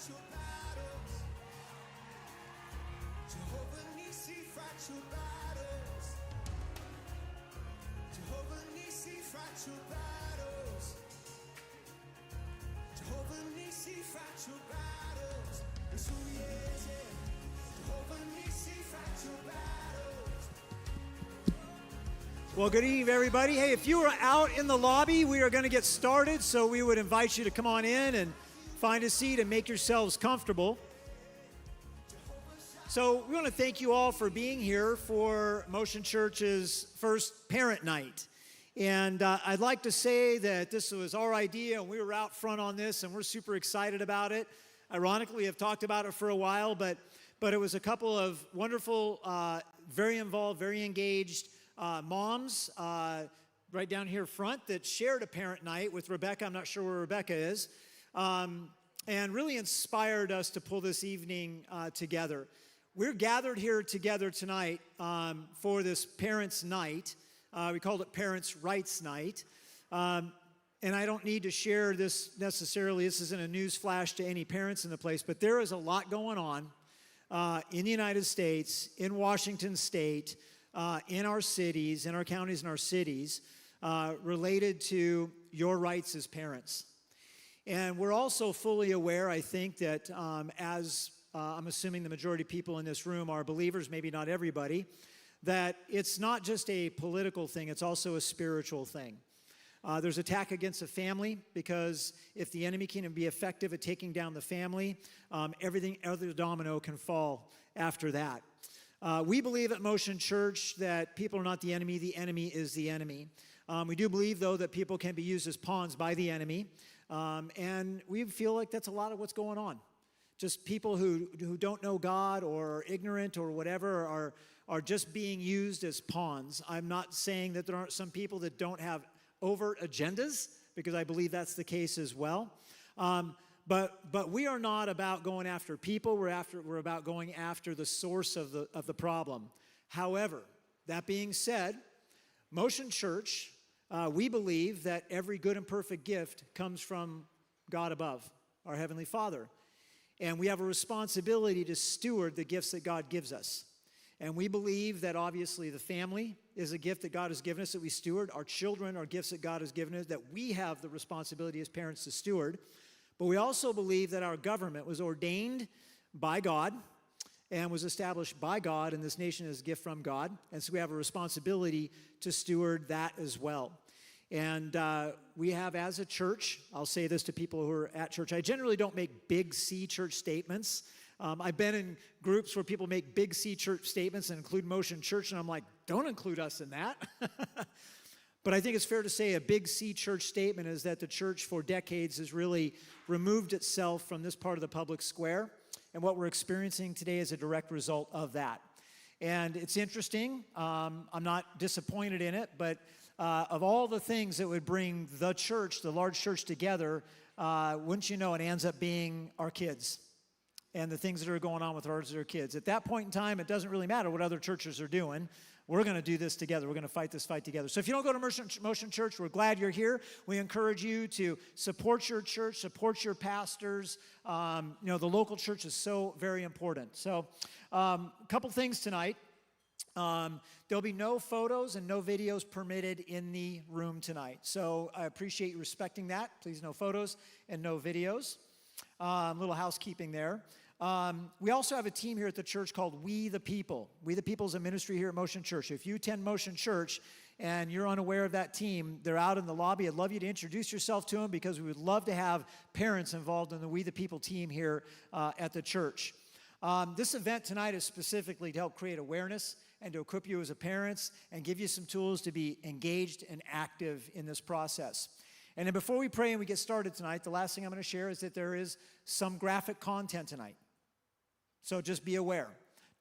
your battles. Jehovah Nissi, fight your battles. Jehovah Nissi, fight your battles. Jehovah Nissi, fight your battles. It's who he is, yeah. Jehovah Nissi, fight your battles. Well, good evening, everybody. Hey, if you are out in the lobby, we are going to get started, so we would invite you to come on in and find a seat and make yourselves comfortable. So we want to thank you all for being here for Motion Church's first parent night. And I'd like to say that this was our idea, and we were out front on this, and we're super excited about it. Ironically, I've talked about it for a while, but it was a couple of wonderful, very involved, very engaged moms right down here front that shared a parent night with Rebecca. I'm not sure where Rebecca is. And really inspired us to pull this evening together. We're gathered here together tonight for this Parents' Night. We called it Parents' Rights Night. And I don't need to share this necessarily. This isn't a news flash to any parents in the place, but there is a lot going on in the United States, in Washington State, in our cities, in our counties and our cities, related to your rights as parents. And we're also fully aware, I think, that as I'm assuming the majority of people in this room are believers, maybe not everybody, that it's not just a political thing, it's also a spiritual thing. There's attack against the family, because if the enemy can be effective at taking down the family, every domino can fall after that. We believe at Motion Church that people are not the enemy is the enemy. We do believe, though, that people can be used as pawns by the enemy, and we feel like that's a lot of what's going on. Just people who don't know God or are ignorant or whatever are just being used as pawns. I'm not saying that there aren't some people that don't have overt agendas, because I believe that's the case as well. But we are not about going after people. We're about going after the source of the problem. However, that being said, Motion Church, we believe that every good and perfect gift comes from God above, our Heavenly Father. And we have a responsibility to steward the gifts that God gives us. And we believe that obviously the family is a gift that God has given us that we steward. Our children are gifts that God has given us that we have the responsibility as parents to steward. But we also believe that our government was ordained by God and was established by God, and this nation is a gift from God. And so we have a responsibility to steward that as well. And we have, as a church, I'll say this to people who are at church, I generally don't make big C church statements. I've been in groups where people make big C church statements and include Motion Church, and I'm like, don't include us in that. But I think it's fair to say a big C church statement is that the church for decades has really removed itself from this part of the public square, and what we're experiencing today is a direct result of that. And it's interesting. I'm not disappointed in it, but of all the things that would bring the church, the large church together, wouldn't you know, it ends up being our kids and the things that are going on with our kids. At that point in time, it doesn't really matter what other churches are doing. We're going to do this together. We're going to fight this fight together. So if you don't go to Motion Church, we're glad you're here. We encourage you to support your church, support your pastors. The local church is so very important. So a couple things tonight. There'll be no photos and no videos permitted in the room tonight. So I appreciate you respecting that. Please, no photos and no videos. Little housekeeping there. We also have a team here at the church called We the People. We the People is a ministry here at Motion Church. If you attend Motion Church and you're unaware of that team, they're out in the lobby. I'd love you to introduce yourself to them, because we would love to have parents involved in the We the People team here at the church. This event tonight is specifically to help create awareness and to equip you as a parents and give you some tools to be engaged and active in this process. And then before we pray and we get started tonight, the last thing I'm going to share is that there is some graphic content tonight. So just be aware.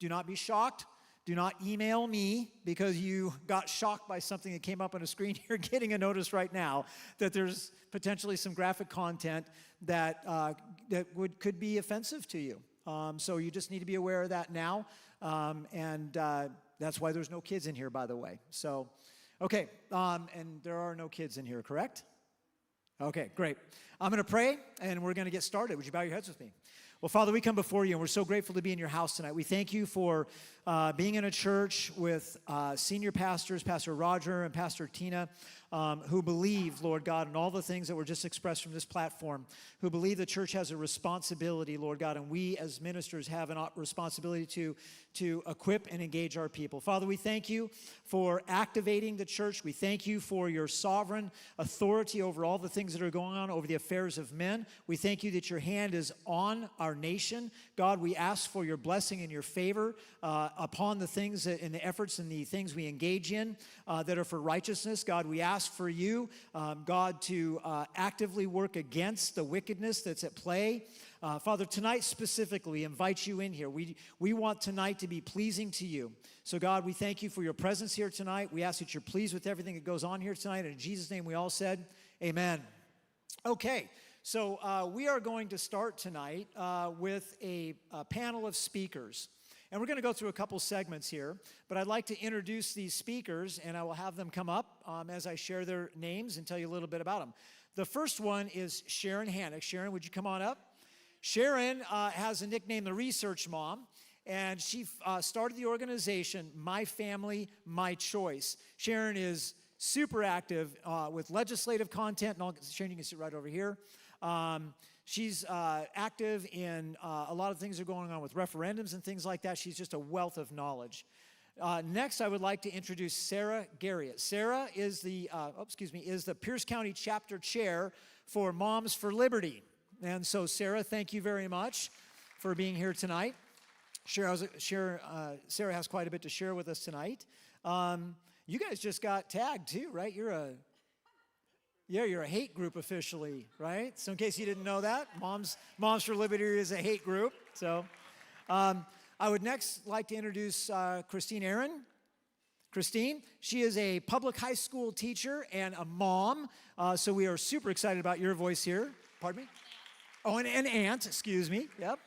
Do not be shocked. Do not email me because you got shocked by something that came up on a screen. You're getting a notice right now that there's potentially some graphic content that could be offensive to you. So you just need to be aware of that now. And that's why there's no kids in here, by the way. So, okay. And there are no kids in here, correct? Okay, great. I'm going to pray, and we're going to get started. Would you bow your heads with me? Well, Father, we come before you, and we're so grateful to be in your house tonight. We thank you for being in a church with senior pastors, Pastor Roger and Pastor Tina, who believe, Lord God, in all the things that were just expressed from this platform, who believe the church has a responsibility, Lord God, and we as ministers have a responsibility to equip and engage our people. Father, we thank you for activating the church. We thank you for your sovereign authority over all the things that are going on, over the affairs of men. We thank you that your hand is on our nation. God, we ask for your blessing and your favor upon the things and the efforts and the things we engage in that are for righteousness. God, we ask for you, God, to actively work against the wickedness that's at play. Father, tonight specifically, invite you in here. We want tonight to be pleasing to you. So, God, we thank you for your presence here tonight. We ask that you're pleased with everything that goes on here tonight. And in Jesus' name we all said, amen. Okay, so we are going to start tonight with a panel of speakers. And we're going to go through a couple segments here, but I'd like to introduce these speakers, and I will have them come up as I share their names and tell you a little bit about them. The first one is Sharon Hannock. Sharon, would you come on up? Sharon has a nickname, the Research Mom, and she started the organization, My Family, My Choice. Sharon is super active with legislative content. And Sharon, you can sit right over here. She's active in a lot of things that are going on with referendums and things like that. She's just a wealth of knowledge. Next, I would like to introduce Sarah Garriott. Sarah is the Pierce County Chapter Chair for Moms for Liberty. And so, Sarah, thank you very much for being here tonight. Sarah has quite a bit to share with us tonight. You guys just got tagged too, right? You're a hate group officially, right? So in case you didn't know that, Moms for Liberty is a hate group. So I would next like to introduce Christine Aaron. Christine, she is a public high school teacher and a mom. So we are super excited about your voice here. Pardon me? Oh, and an aunt, excuse me. Yep.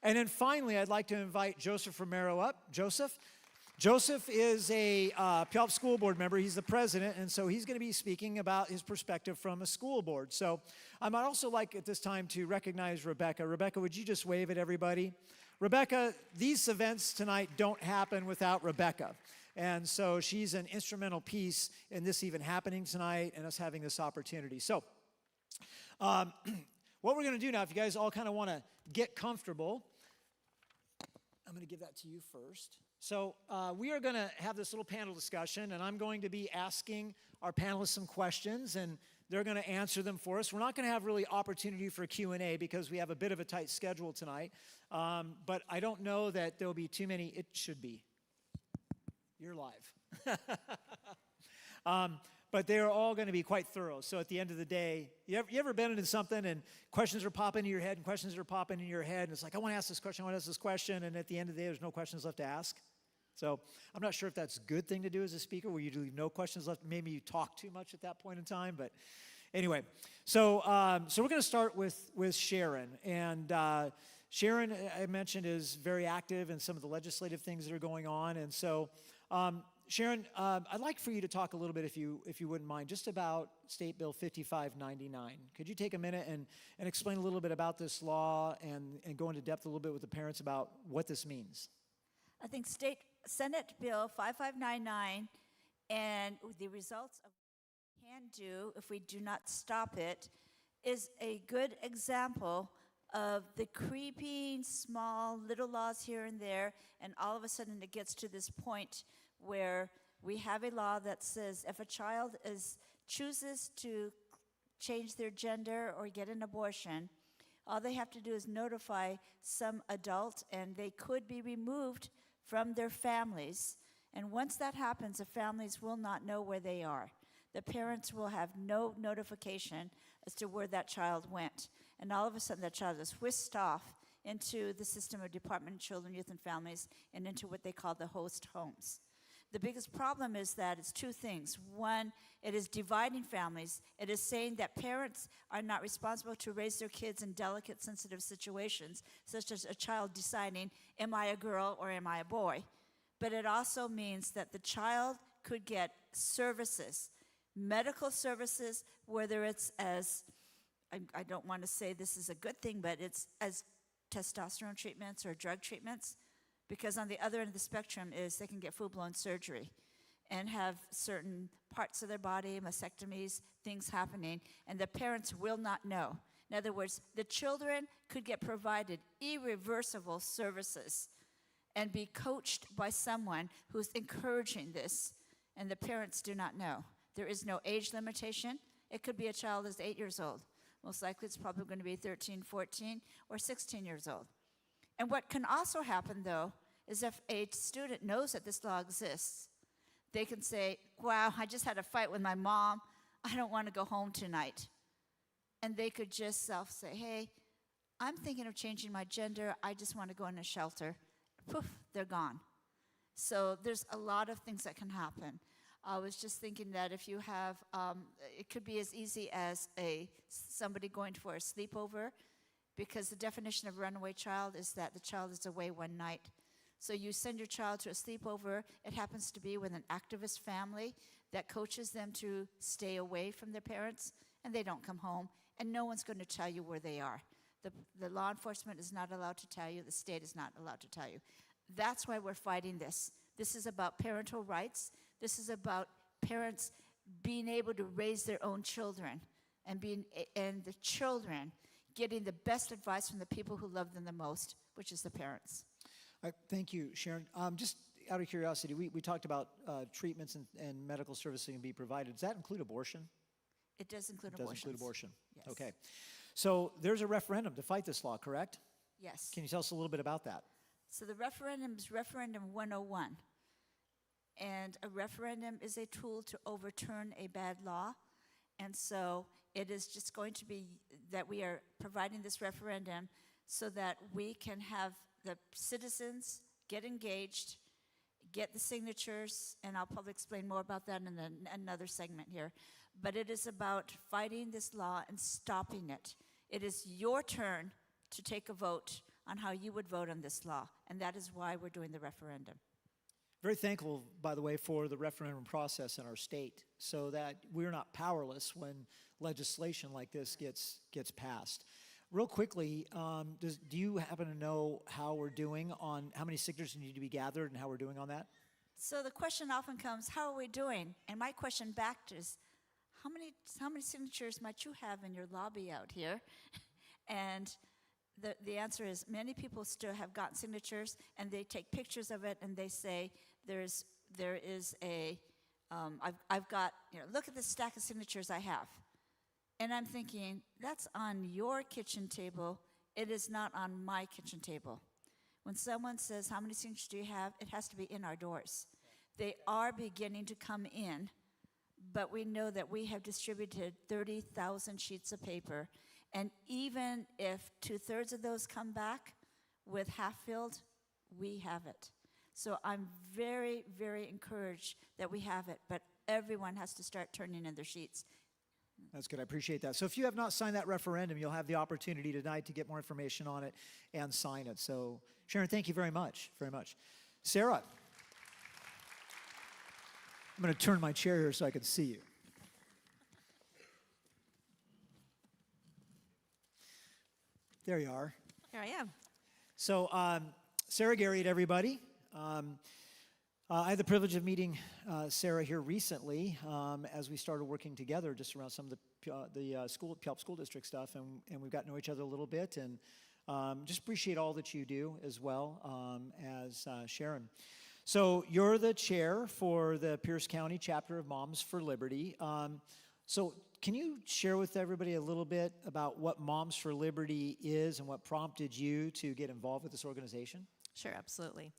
And then finally, I'd like to invite Joseph Romero up. Joseph is a Puyallup School Board member. He's the president, and so he's going to be speaking about his perspective from a school board. So I might also like at this time to recognize Rebecca. Rebecca, would you just wave at everybody? Rebecca, these events tonight don't happen without Rebecca. And so she's an instrumental piece in this even happening tonight and us having this opportunity. So what we're going to do now, if you guys all kind of want to get comfortable, I'm going to give that to you first. So we are going to have this little panel discussion, and I'm going to be asking our panelists some questions, and they're going to answer them for us. We're not going to have really opportunity for Q&A because we have a bit of a tight schedule tonight, but I don't know that there'll be too many. It should be. You're live. But they're all going to be quite thorough. So at the end of the day, you ever been into something and questions are popping into your head and questions are popping into your head, and it's like, I want to ask this question, I want to ask this question, and at the end of the day, there's no questions left to ask? So I'm not sure if that's a good thing to do as a speaker, where you leave no questions left. Maybe you talk too much at that point in time, but anyway. So we're going to start with Sharon. And Sharon, I mentioned, is very active in some of the legislative things that are going on. And so Sharon, I'd like for you to talk a little bit, if you wouldn't mind, just about State Bill 5599. Could you take a minute and explain a little bit about this law and go into depth a little bit with the parents about what this means? I think Senate Bill 5599 and the results of what we can do if we do not stop it is a good example of the creeping small little laws here and there, and all of a sudden it gets to this point where we have a law that says if a child chooses to change their gender or get an abortion, all they have to do is notify some adult, and they could be removed from their families. And once that happens, the families will not know where they are. The parents will have no notification as to where that child went. And all of a sudden, that child is whisked off into the system of Department of Children, Youth, and Families, and into what they call the host homes. The biggest problem is that it's two things. One, it is dividing families. It is saying that parents are not responsible to raise their kids in delicate, sensitive situations, such as a child deciding, am I a girl or am I a boy? But it also means that the child could get services, medical services, whether it's as, I don't want to say this is a good thing, but it's as testosterone treatments or drug treatments, because on the other end of the spectrum is they can get full-blown surgery and have certain parts of their body, mastectomies, things happening, and the parents will not know. In other words, the children could get provided irreversible services and be coached by someone who's encouraging this, and the parents do not know. There is no age limitation. It could be a child that's 8 years old. Most likely it's probably going to be 13, 14, or 16 years old. And what can also happen, though, is if a student knows that this law exists, they can say, wow, I just had a fight with my mom. I don't want to go home tonight. And they could just say, hey, I'm thinking of changing my gender. I just want to go in a shelter. Poof, they're gone. So there's a lot of things that can happen. I was just thinking that if you have, it could be as easy as somebody going for a sleepover, because the definition of runaway child is that the child is away one night. So you send your child to a sleepover. It happens to be with an activist family that coaches them to stay away from their parents, and they don't come home, and no one's going to tell you where they are. The law enforcement is not allowed to tell you. The state is not allowed to tell you. That's why we're fighting this. This is about parental rights. This is about parents being able to raise their own children, and the children getting the best advice from the people who love them the most, which is the parents. All right, thank you, Sharon. Just out of curiosity, we talked about treatments and medical services can be provided. Does that include abortion? It does include It abortions. does include abortion. Yes. Okay. So there's a referendum to fight this law, correct? Yes. Can you tell us a little bit about that? So the referendum is Referendum 101. And a referendum is a tool to overturn a bad law. And so it is just going to be that we are providing this referendum so that we can have the citizens get engaged, get the signatures, and I'll probably explain more about that in another segment here. But it is about fighting this law and stopping it. It is your turn to take a vote on how you would vote on this law, and that is why we're doing the referendum. Very thankful, by the way, for the referendum process in our state, so that we're not powerless when legislation like this gets passed. Real quickly, do you happen to know how we're doing on how many signatures need to be gathered and how we're doing on that? So the question often comes, how are we doing? And my question back is, how many signatures might you have in your lobby out here? And the answer is many people still have gotten signatures, and they take pictures of it, and they say, there is I've got, look at the stack of signatures I have. And I'm thinking, that's on your kitchen table. It is not on my kitchen table. When someone says, how many signatures do you have? It has to be in our doors. They are beginning to come in, but we know that we have distributed 30,000 sheets of paper. And even if 2/3 of those come back with half filled, we have it. So I'm very, very encouraged that we have it, but everyone has to start turning in their sheets. That's good. I appreciate that. So if you have not signed that referendum, you'll have the opportunity tonight to get more information on it and sign it. So Sharon, thank you very much, very much. Sarah, I'm going to turn my chair here so I can see you. There you are. Here I am. So Sarah Garriott, everybody. I had the privilege of meeting Sarah here recently as we started working together just around some of the Puyallup School District stuff, and we've got to know each other a little bit, and just appreciate all that you do as well as Sharon. So you're the chair for the Pierce County chapter of Moms for Liberty. So can you share with everybody a little bit about what Moms for Liberty is and what prompted you to get involved with this organization? Sure, absolutely.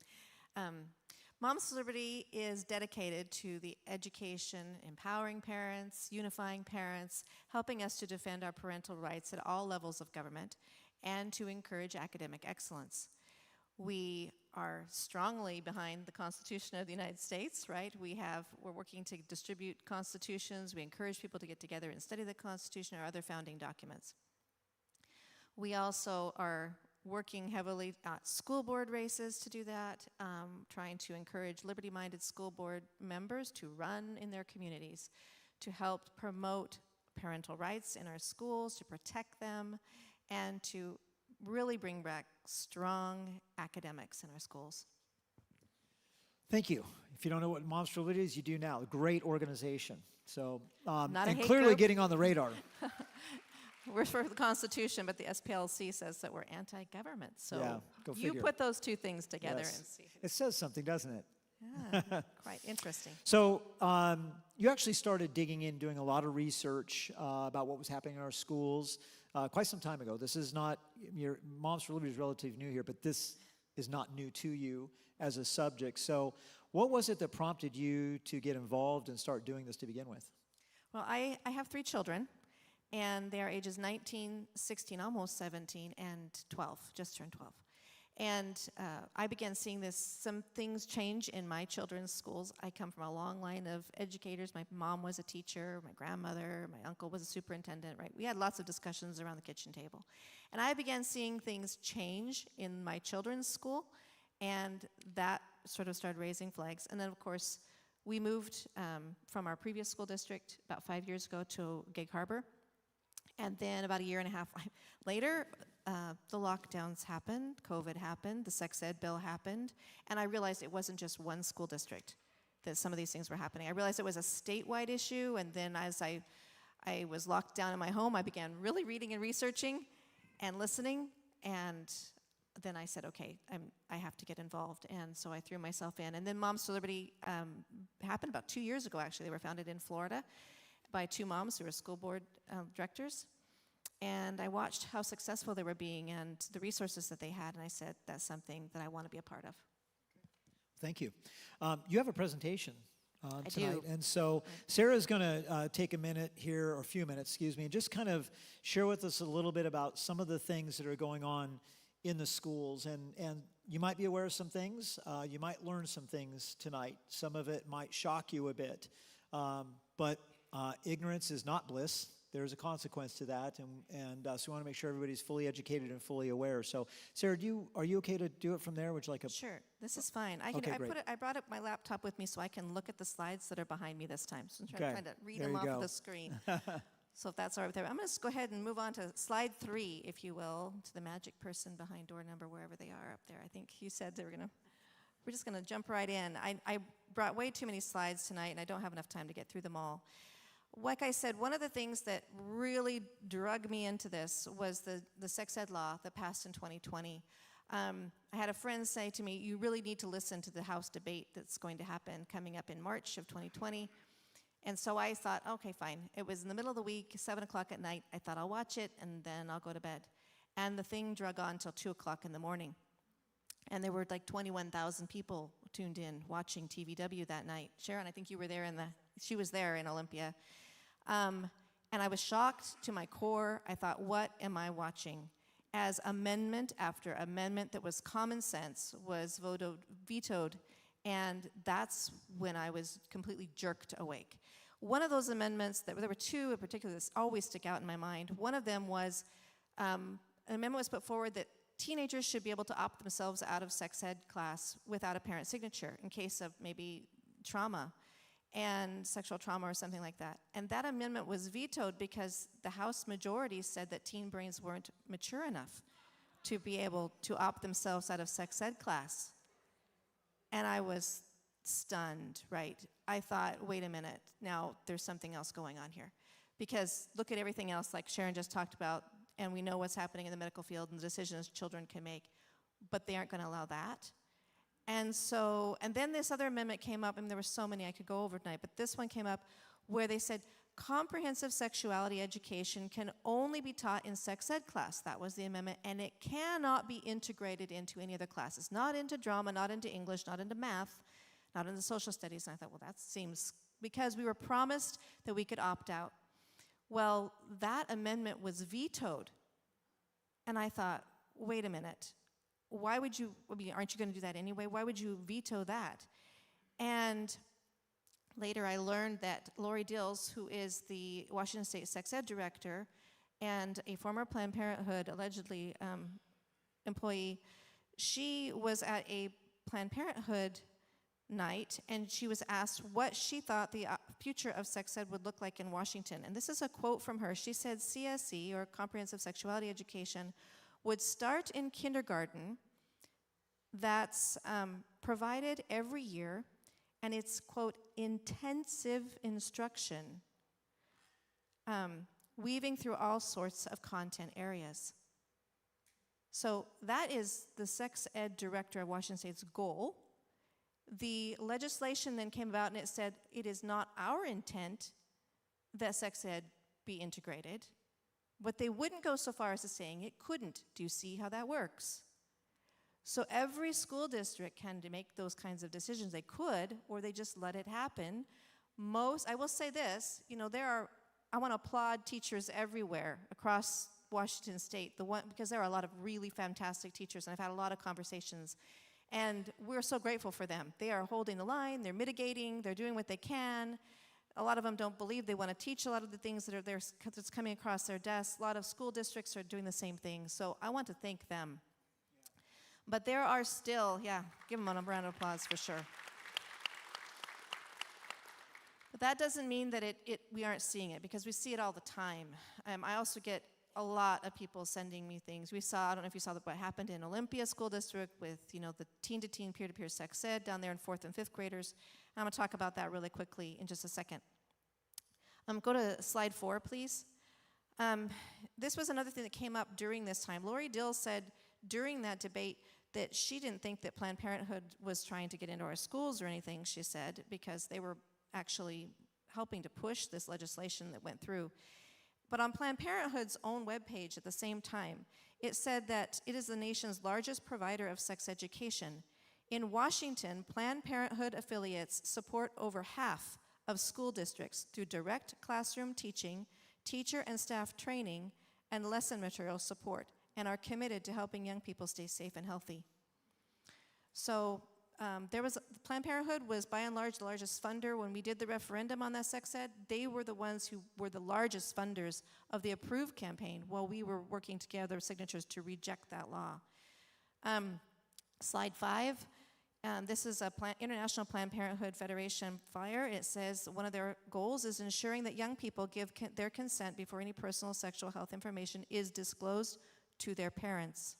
Moms for Liberty is dedicated to the education, empowering parents, unifying parents, helping us to defend our parental rights at all levels of government, and to encourage academic excellence. We are strongly behind the Constitution of the United States, right? We're working to distribute constitutions. We encourage people to get together and study the Constitution or other founding documents. We also are working heavily at school board races to do that, trying to encourage liberty-minded school board members to run in their communities, to help promote parental rights in our schools, to protect them, and to really bring back strong academics in our schools. Thank you. If you don't know what Moms for Liberty is, you do now. A great organization. So, Not a and hate clearly group. getting on the radar. We're for the Constitution, but the SPLC says that we're anti-government. So Yeah, go you figure. put those two things together Yes. and see. It says something, doesn't it? Yeah, quite interesting. So you actually started digging in, doing a lot of research about what was happening in our schools quite some time ago. This is not, your Moms for Liberty is relatively new here, but this is not new to you as a subject. So what was it that prompted you to get involved and start doing this to begin with? Well, I have 3 children, and they are ages 19, 16, almost 17, and 12, just turned 12. And I began seeing some things change in my children's schools. I come from a long line of educators. My mom was a teacher, my grandmother, my uncle was a superintendent, right? We had lots of discussions around the kitchen table. And I began seeing things change in my children's school, and that sort of started raising flags. And then, of course, we moved from our previous school district about 5 years ago to Gig Harbor. And then about a year and a half later, the lockdowns happened, COVID happened, the sex ed bill happened, and I realized it wasn't just one school district that some of these things were happening. I realized it was a statewide issue, and then as I was locked down in my home, I began really reading and researching and listening, and then I said, okay, I have to get involved, and so I threw myself in. And then Moms for Liberty happened about 2 years ago, actually. They were founded in Florida by 2 moms who were school board directors. And I watched how successful they were being and the resources that they had, and I said, that's something that I want to be a part of. Thank you. You have a presentation I tonight. do. And so Sarah's going to take a minute here, or a few minutes, excuse me, and just kind of share with us a little bit about some of the things that are going on in the schools. And you might be aware of some things. You might learn some things tonight. Some of it might shock you a bit. But ignorance is not bliss. There's a consequence to that, and so we want to make sure everybody's fully educated and fully aware. So, Sarah, are you okay to do it from there? Would you like a... Sure, this is fine. I Okay, great. I brought up my laptop with me so I can look at the slides that are behind me this time. So I'm Okay, trying to read there them you off go. of the screen. So if that's all right with everyone, I'm going to go ahead and move on to slide 3, if you will, to the magic person behind door number, wherever they are up there. I think you said we're just going to jump right in. I brought way too many slides tonight, and I don't have enough time to get through them all. Like I said, one of the things that really drug me into this was the sex ed law that passed in 2020. I had a friend say to me, you really need to listen to the House debate that's going to happen coming up in March of 2020. And so I thought, okay, fine. It was in the middle of the week, 7 o'clock at night. I thought I'll watch it, and then I'll go to bed. And the thing drug on until 2 o'clock in the morning. And there were like 21,000 people tuned in watching TVW that night. Sharon, I think you were there she was there in Olympia. And I was shocked to my core. I thought, what am I watching? As amendment after amendment that was common sense was vetoed, and that's when I was completely jerked awake. One of those amendments, there were 2 in particular that always stick out in my mind. One of them was, an amendment was put forward that teenagers should be able to opt themselves out of sex ed class without a parent signature in case of maybe trauma and sexual trauma or something like that. And that amendment was vetoed because the House majority said that teen brains weren't mature enough to be able to opt themselves out of sex ed class. And I was stunned, right? I thought, wait a minute, now there's something else going on here. Because look at everything else like Sharon just talked about, and we know what's happening in the medical field and the decisions children can make, but they aren't going to allow that. And then this other amendment came up, and there were so many I could go over tonight, but this one came up where they said comprehensive sexuality education can only be taught in sex ed class. That was the amendment, and it cannot be integrated into any other classes, not into drama, not into English, not into math, not into social studies. And I thought, well, that seems, because we were promised that we could opt out. Well, that amendment was vetoed, and I thought, wait a minute. Why would you, aren't you going to do that anyway? Why would you veto that? And later I learned that Lori Dills, who is the Washington State Sex Ed Director and a former Planned Parenthood, allegedly, employee, she was at a Planned Parenthood night, and she was asked what she thought the future of sex ed would look like in Washington. And this is a quote from her. She said, CSE, or Comprehensive Sexuality Education, would start in kindergarten. That's provided every year, and it's, quote, intensive instruction, weaving through all sorts of content areas. So that is the sex ed director of Washington State's goal. The legislation then came about and it said it is not our intent that sex ed be integrated, but they wouldn't go so far as to saying it couldn't. Do you see how that works? So every school district can make those kinds of decisions. They could, or they just let it happen. I will say this, I want to applaud teachers everywhere across Washington State, because there are a lot of really fantastic teachers, and I've had a lot of conversations, and we're so grateful for them. They are holding the line, they're mitigating, they're doing what they can. A lot of them don't believe they want to teach a lot of the things that are there that's coming across their desks. A lot of school districts are doing the same thing, so I want to thank them. But there are still, give them a round of applause for sure. But that doesn't mean that we aren't seeing it, because we see it all the time. I also get a lot of people sending me things. I don't know if you saw what happened in Olympia School District with, the teen-to-teen, peer-to-peer sex ed down there in 4th and 5th graders. I'm going to talk about that really quickly in just a second. Go to slide 4, please. This was another thing that came up during this time. Lori Dill said during that debate that she didn't think that Planned Parenthood was trying to get into our schools or anything, she said, because they were actually helping to push this legislation that went through. But on Planned Parenthood's own webpage at the same time, it said that it is the nation's largest provider of sex education. In Washington, Planned Parenthood affiliates support over half of school districts through direct classroom teaching, teacher and staff training, and lesson material support, and are committed to helping young people stay safe and healthy. So Planned Parenthood was by and large the largest funder. When we did the referendum on that sex ed, they were the ones who were the largest funders of the Approve campaign while we were working to gather signatures to reject that law. Slide 5. This is a International Planned Parenthood Federation flyer. It says one of their goals is ensuring that young people give their consent before any personal sexual health information is disclosed to their parents.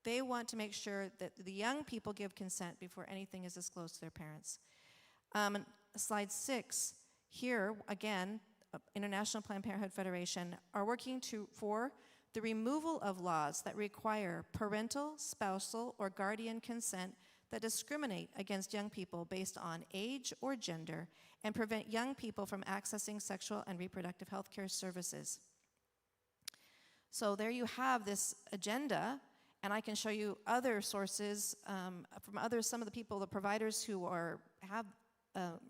They want to make sure that the young people give consent before anything is disclosed to their parents. Slide 6, here again, International Planned Parenthood Federation are working for the removal of laws that require parental, spousal, or guardian consent that discriminate against young people based on age or gender and prevent young people from accessing sexual and reproductive health care services. So there you have this agenda, and I can show you other sources from some of the people, the providers who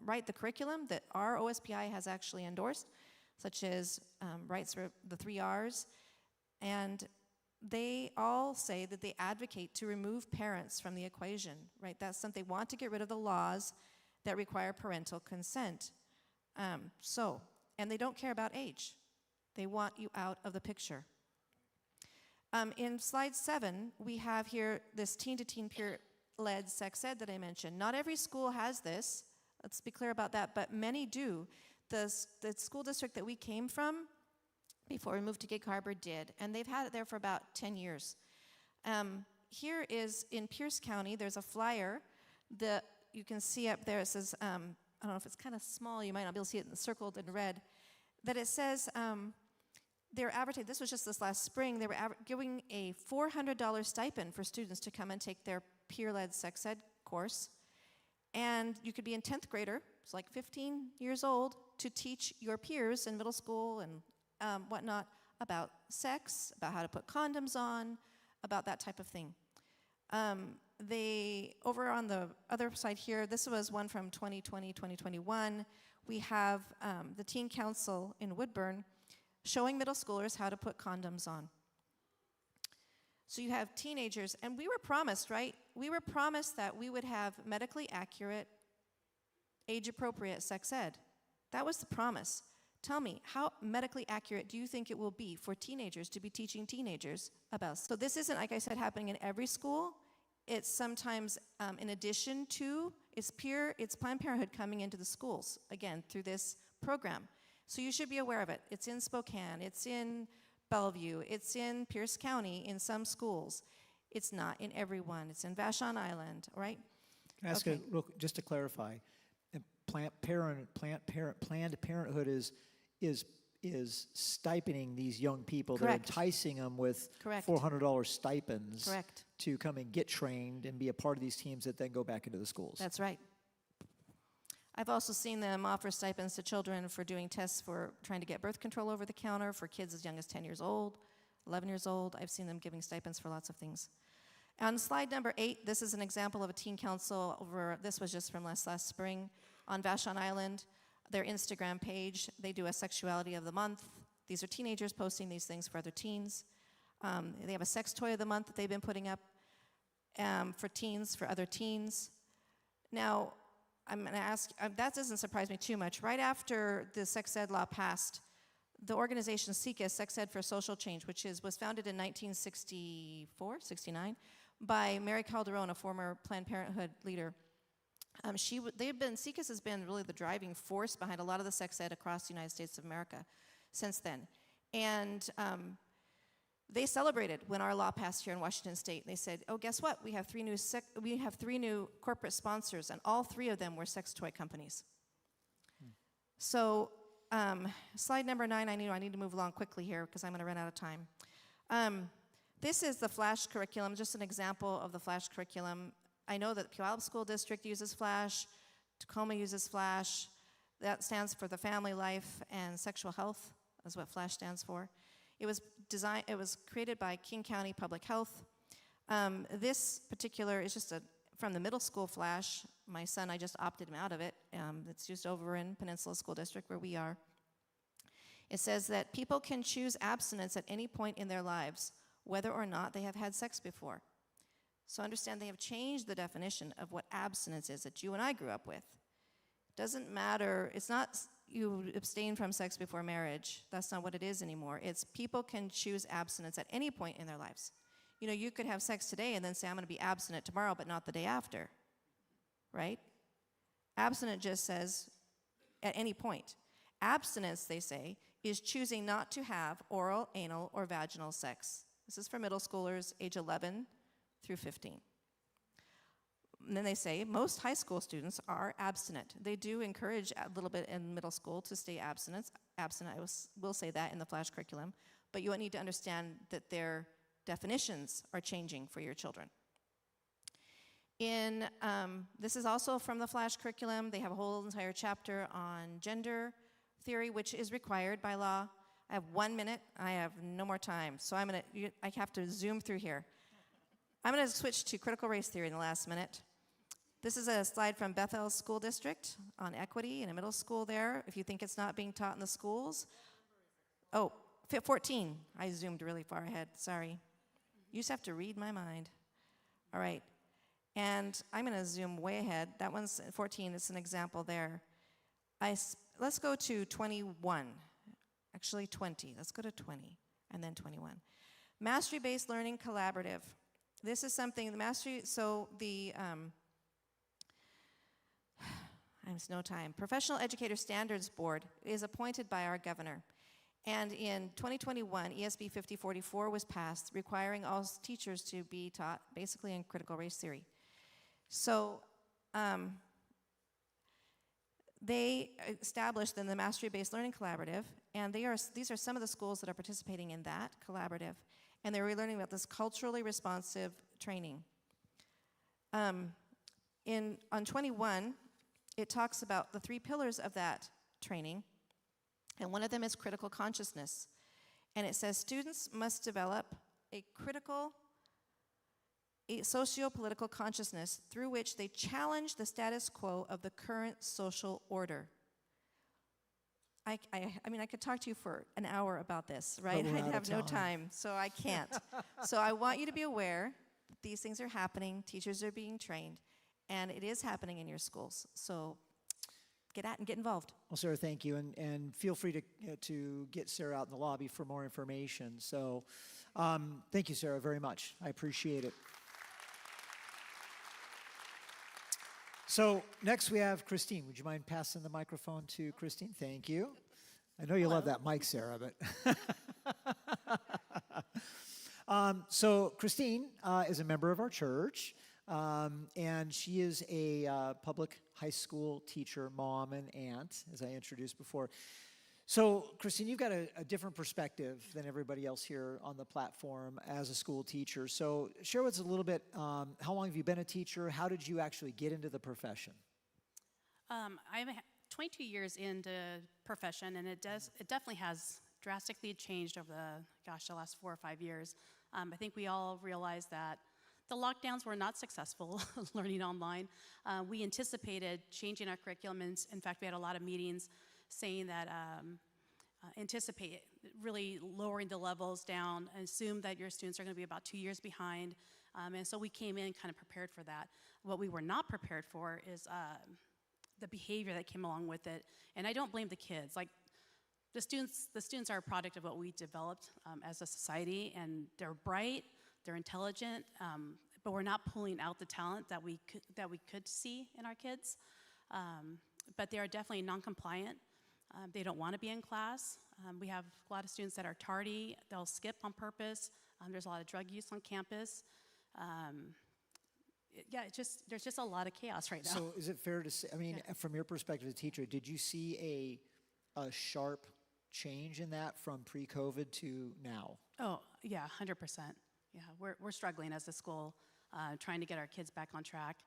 write the curriculum that our OSPI has actually endorsed, such as Rights for the 3 R's, and they all say that they advocate to remove parents from the equation, right? That's something they want to get rid of the laws that require parental consent. And they don't care about age. They want you out of the picture. In slide 7, we have here this teen-to-teen peer-led sex ed that I mentioned. Not every school has this. Let's be clear about that, but many do. The school district that we came from before we moved to Gig Harbor did, and they've had it there for about 10 years. Here is in Pierce County, there's a flyer that you can see up there. It says, I don't know if it's kind of small, you might not be able to see it circled in red, that it says, they're advertising, this was just this last spring, they were giving a $400 stipend for students to come and take their peer-led sex ed course. And you could be in 10th grader, it's like 15 years old, to teach your peers in middle school and whatnot about sex, about how to put condoms on, about that type of thing. Over on the other side here, this was one from 2020, 2021. We have the Teen Council in Woodburn showing middle schoolers how to put condoms on. So you have teenagers, and we were promised, right? We were promised that we would have medically accurate, age-appropriate sex ed. That was the promise. Tell me, how medically accurate do you think it will be for teenagers to be teaching teenagers about? So this isn't, like I said, happening in every school. It's sometimes in addition to, it's Planned Parenthood coming into the schools, again, through this program. So you should be aware of it. It's in Spokane, it's in Bellevue. It's in Pierce County in some schools. It's not in everyone. It's in Vashon Island, right? Can I ask Okay. just to clarify, Planned Parenthood is stipending these young people. Correct. They're enticing them with Correct. $400 stipends. Correct. To come and get trained and be a part of these teams that then go back into the schools. That's right. I've also seen them offer stipends to children for doing tests for trying to get birth control over the counter for kids as young as 10 years old, 11 years old. I've seen them giving stipends for lots of things. On slide number 8, this is an example of a teen council over, this was just from last spring, on Vashon Island. Their Instagram page, they do a sexuality of the month. These are teenagers posting these things for other teens. They have a sex toy of the month that they've been putting up for teens, for other teens. Now, I'm going to ask, that doesn't surprise me too much. Right after the sex ed law passed, the organization SECA, Sex Ed for Social Change, which was founded in 1964, 69, by Mary Calderon, a former Planned Parenthood leader. SECA has been really the driving force behind a lot of the sex ed across the United States of America since then. And they celebrated when our law passed here in Washington State. They said, "Oh, guess what? We have three new corporate sponsors, and all 3 of them were sex toy companies." So, slide number 9. I need to move along quickly here because I'm going to run out of time. This is the Flash curriculum, just an example of the Flash curriculum. I know that Puyallup School District uses Flash, Tacoma uses Flash. That stands for the Family Life and Sexual Health, is what Flash stands for. It was created by King County Public Health. This particular is just from the middle school Flash. My son, I just opted him out of it. It's used over in Peninsula School District where we are. It says that people can choose abstinence at any point in their lives, whether or not they have had sex before. So understand they have changed the definition of what abstinence is that you and I grew up with. Doesn't matter, it's not you abstain from sex before marriage. That's not what it is anymore. It's people can choose abstinence at any point in their lives. You know, you could have sex today and then say, I'm going to be abstinent tomorrow, but not the day after, right? Abstinent just says at any point. Abstinence, they say, is choosing not to have oral, anal, or vaginal sex. This is for middle schoolers, age 11 through 15. And then they say most high school students are abstinent. They do encourage a little bit in middle school to stay abstinent. I will say that in the Flash curriculum. But you need to understand that their definitions are changing for your children. This is also from the Flash curriculum. They have a whole entire chapter on gender theory, which is required by law. I have 1 minute. I have no more time. So I have to zoom through here. I'm going to switch to critical race theory in the last minute. This is a slide from Bethel School District on equity in a middle school there. If you think it's not being taught in the schools. Oh, 14. I zoomed really far ahead. Sorry. You just have to read my mind. All right. And I'm going to zoom way ahead. That one's 14. It's an example there. Let's go to 21. Actually, 20. Let's go to 20 and then 21. Mastery-based learning collaborative. This is something, I have no time. Professional Educator Standards Board is appointed by our governor. And in 2021, ESB 5044 was passed, requiring all teachers to be taught basically in critical race theory. So they established then the Mastery-Based Learning Collaborative, and these are some of the schools that are participating in that collaborative. And they're relearning about this culturally responsive training. On 21, it talks about the 3 pillars of that training, and one of them is critical consciousness. And it says students must develop a socio-political consciousness through which they challenge the status quo of the current social order. I mean, I could talk to you for an hour about this, right? I'd have no time, so I can't. So I want you to be aware that these things are happening, teachers are being trained, and it is happening in your schools. So get out and get involved. Well, Sarah, thank you, and feel free to get Sarah out in the lobby for more information. So thank you, Sarah, very much. I appreciate it. So next we have Christine. Would you mind passing the microphone to Christine? Thank you. I know you love that mic, Sarah, but So Christine is a member of our church, and she is a public high school teacher, mom, and aunt, as I introduced before. So, Christine, you've got a different perspective than everybody else here on the platform as a school teacher. So share with us a little bit, how long have you been a teacher? How did you actually get into the profession? I'm 22 years into profession, and it definitely has drastically changed over the last 4 or 5 years. I think we all realized that the lockdowns were not successful learning online. We anticipated changing our curriculum, and in fact, we had a lot of meetings saying that anticipate really lowering the levels down and assume that your students are going to be about 2 years behind. And so we came in kind of prepared for that. What we were not prepared for is the behavior that came along with it. And I don't blame the kids. Like the students are a product of what we developed as a society, and they're bright, they're intelligent, but we're not pulling out the talent that we could see in our kids. But they are definitely non-compliant. They don't want to be in class. We have a lot of students that are tardy. They'll skip on purpose. There's a lot of drug use on campus. There's just a lot of chaos right now. So is it fair to say, I mean, from your perspective as a teacher, did you see a sharp change in that from pre-COVID to now? Oh, yeah, 100%. Yeah, we're struggling as a school, trying to get our kids back on track.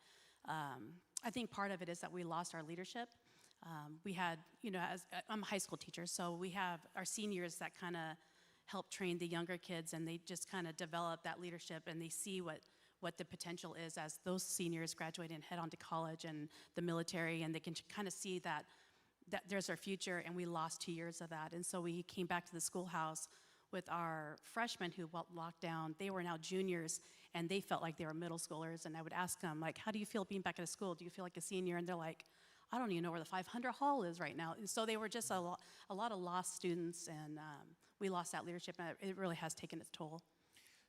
I think part of it is that we lost our leadership. We had, I'm a high school teacher, so we have our seniors that kind of help train the younger kids, and they just kind of develop that leadership, and they see what the potential is as those seniors graduate and head on to college and the military, and they can kind of see that there's our future, and we lost 2 years of that. And so we came back to the schoolhouse with our freshmen who locked down. They were now juniors, and they felt like they were middle schoolers, and I would ask them, like, how do you feel being back at school? Do you feel like a senior? And they're like, I don't even know where the 500 hall is right now. And so they were just a lot of lost students, and we lost that leadership, and it really has taken its toll.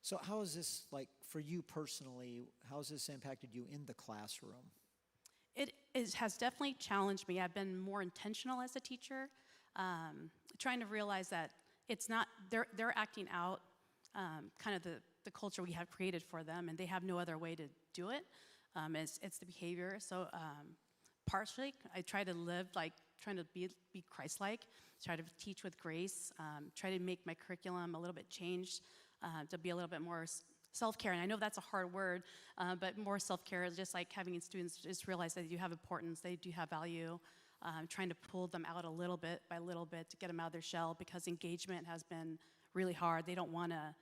So how is this, like, for you personally, how has this impacted you in the classroom? It has definitely challenged me. I've been more intentional as a teacher, trying to realize that it's not, they're acting out kind of the culture we have created for them, and they have no other way to do it. It's the behavior. So partially, I try to live like, trying to be Christ-like, try to teach with grace, try to make my curriculum a little bit changed to be a little bit more self-care. And I know that's a hard word, but more self-care is just like having students just realize that they do have importance, they do have value, trying to pull them out a little bit by little bit to get them out of their shell, because engagement has been really hard. They don't want to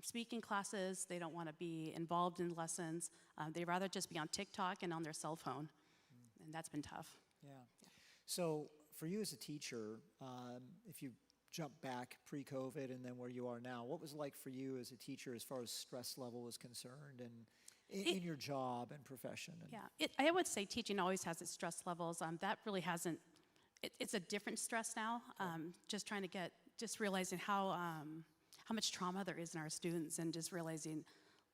speak in classes, they don't want to be involved in lessons, they'd rather just be on TikTok and on their cell phone, and that's been tough. Yeah. So for you as a teacher, if you jump back pre-COVID and then where you are now, what was it like for you as a teacher as far as stress level is concerned, and in your job and profession? I would say teaching always has its stress levels. That really hasn't, it's a different stress now. Just trying to just realizing how much trauma there is in our students, and just realizing,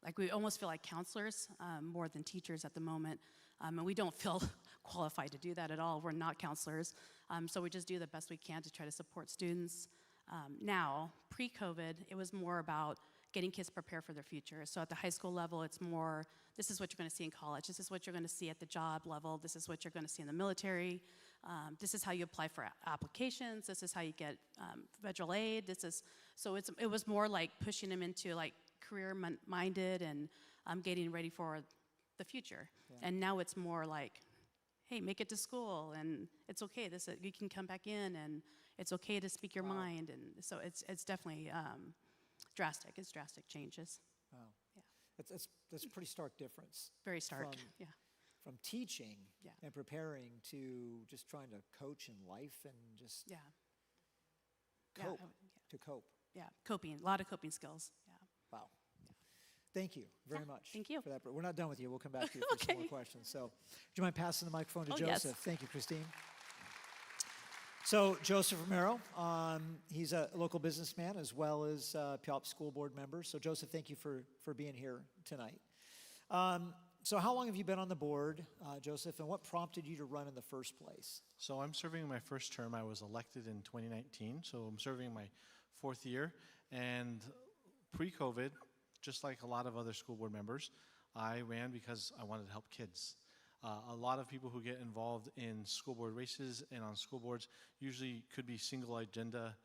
like, we almost feel like counselors more than teachers at the moment. And we don't feel qualified to do that at all. We're not counselors. So we just do the best we can to try to support students. Now, pre-COVID, it was more about getting kids prepared for their future. So at the high school level, it's more, this is what you're going to see in college. This is what you're going to see at the job level. This is what you're going to see in the military. This is how you apply for applications. This is how you get federal aid. It was more like pushing them into like career-minded and getting ready for the future. Yeah. And now it's more like, hey, make it to school, and it's okay. You can come back in, and it's okay to speak your mind. And so it's definitely drastic. It's drastic changes. Wow. Yeah. That's a pretty stark difference. Very stark. From teaching and preparing to just trying to coach in life and just cope. To cope. Yeah, coping. A lot of coping skills. Yeah. Wow. Thank you very much. Thank you. For that. We're not done with you. We'll come back to you for some more questions. So, would you mind passing the microphone to Joseph? Yes. Thank you, Christine. So, Joseph Romero, he's a local businessman as well as Puyallup School Board member. So, Joseph, thank you for being here tonight. So, how long have you been on the board, Joseph, and what prompted you to run in the first place? So, I'm serving my first term. I was elected in 2019, so I'm serving my fourth year. And Pre-COVID, just like a lot of other school board members, I ran because I wanted to help kids. A lot of people who get involved in school board races and on school boards usually could be single agenda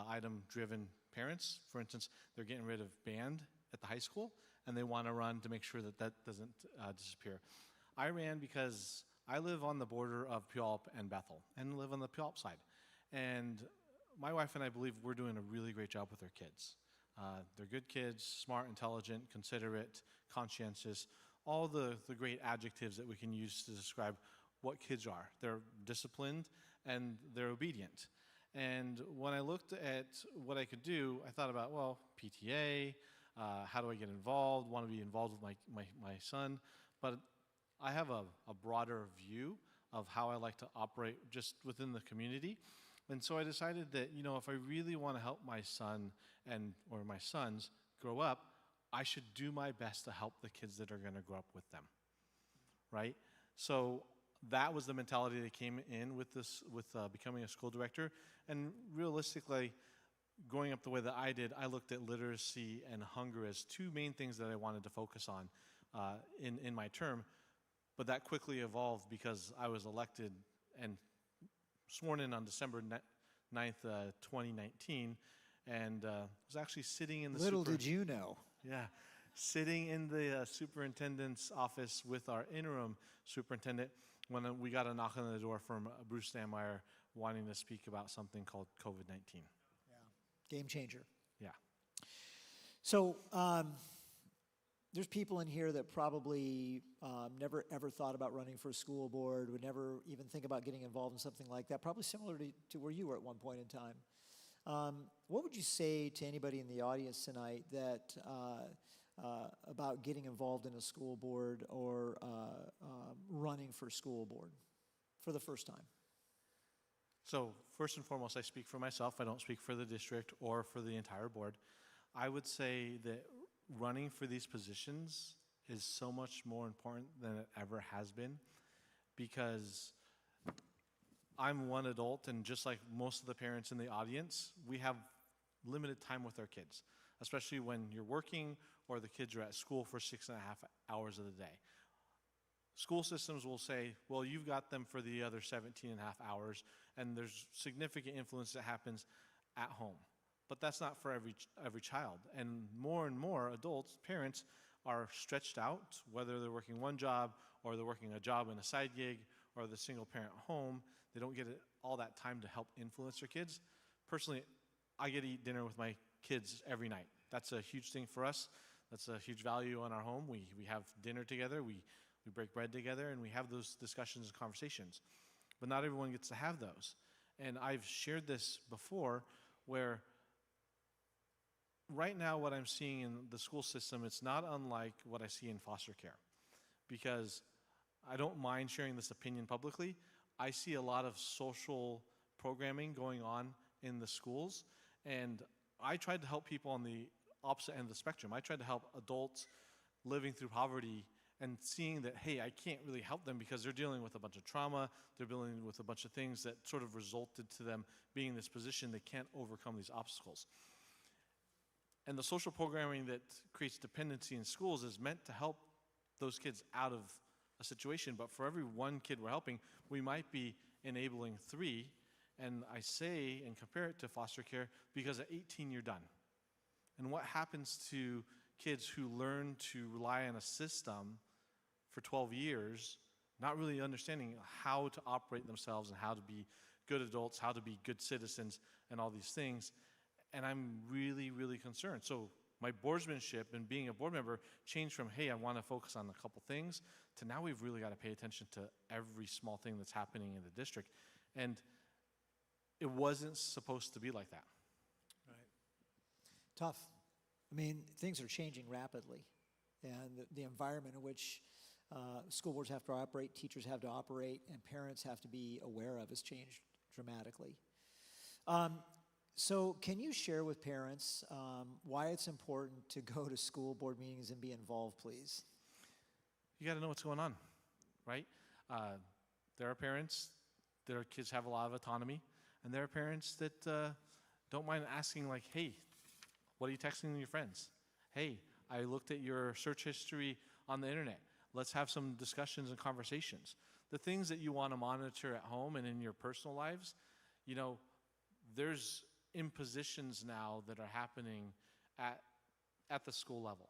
item driven parents. For instance, they're getting rid of band at the high school and they want to run to make sure that that doesn't disappear. I ran because I live on the border of Puyallup and Bethel and live on the Puyallup side. And my wife and I believe we're doing a really great job with our kids. They're good kids, smart, intelligent, considerate, conscientious, all the great adjectives that we can use to describe what kids are. They're disciplined and they're obedient. And when I looked at what I could do, I thought about, well, PTA, how do I get involved? Want to be involved with my son. But I have a broader view of how I like to operate just within the community. And so I decided that, if I really want to help my son or my sons grow up, I should do my best to help the kids that are going to grow up with them, right? So that was the mentality that came in with becoming a school director. And realistically, growing up the way that I did, I looked at literacy and hunger as two main things that I wanted to focus on in my term. But that quickly evolved because I was elected and sworn in on December 9th, 2019, and was actually sitting in the Little did you know. Yeah, sitting in the superintendent's office with our interim superintendent when we got a knock on the door from Bruce Stanmeyer wanting to speak about something called COVID-19. Yeah, game changer. Yeah. So there's people in here that probably never ever thought about running for a school board, would never even think about getting involved in something like that, probably similar to where you were at one point in time. What would you say to anybody in the audience tonight that about getting involved in a school board or running for school board for the first time? So first and foremost, I speak for myself. I don't speak for the district or for the entire board. I would say that running for these positions is so much more important than it ever has been, because I'm one adult, and just like most of the parents in the audience, we have limited time with our kids, especially when you're working or the kids are at school for 6.5 hours of the day. School systems will say, well, you've got them for the other 17.5 hours, and there's significant influence that happens at home. But that's not for every child. And more adults, parents, are stretched out, whether they're working one job or they're working a job in a side gig or the single parent home. They don't get all that time to help influence their kids. Personally, I get to eat dinner with my kids every night. That's a huge thing for us. That's a huge value in our home. We have dinner together, we break bread together, and we have those discussions and conversations. But not everyone gets to have those. And I've shared this before, where right now what I'm seeing in the school system, it's not unlike what I see in foster care. Because I don't mind sharing this opinion publicly. I see a lot of social programming going on in the schools, and I tried to help people on the opposite end of the spectrum. I tried to help adults living through poverty and seeing that, hey, I can't really help them because they're dealing with a bunch of trauma, they're dealing with a bunch of things that sort of resulted to them being in this position. They can't overcome these obstacles. And the social programming that creates dependency in schools is meant to help those kids out of a situation, but for every one kid we're helping, we might be enabling 3. And I say and compare it to foster care because at 18 you're done. And what happens to kids who learn to rely on a system for 12 years, not really understanding how to operate themselves and how to be good adults, how to be good citizens, and all these things? And I'm really, really concerned. So my boardsmanship and being a board member changed from, hey, I want to focus on a couple things, to now we've really got to pay attention to every small thing that's happening in the district. And it wasn't supposed to be like that. Right. Tough. I mean, things are changing rapidly, and the environment in which school boards have to operate, teachers have to operate, and parents have to be aware of has changed dramatically. So can you share with parents why it's important to go to school board meetings and be involved, please? You got to know what's going on, right? There are parents, their kids have a lot of autonomy, and there are parents that don't mind asking, like, hey, what are you texting your friends? Hey, I looked at your search history on the internet. Let's have some discussions and conversations. The things that you want to monitor at home and in your personal lives, you know, there's impositions now that are happening at the school level,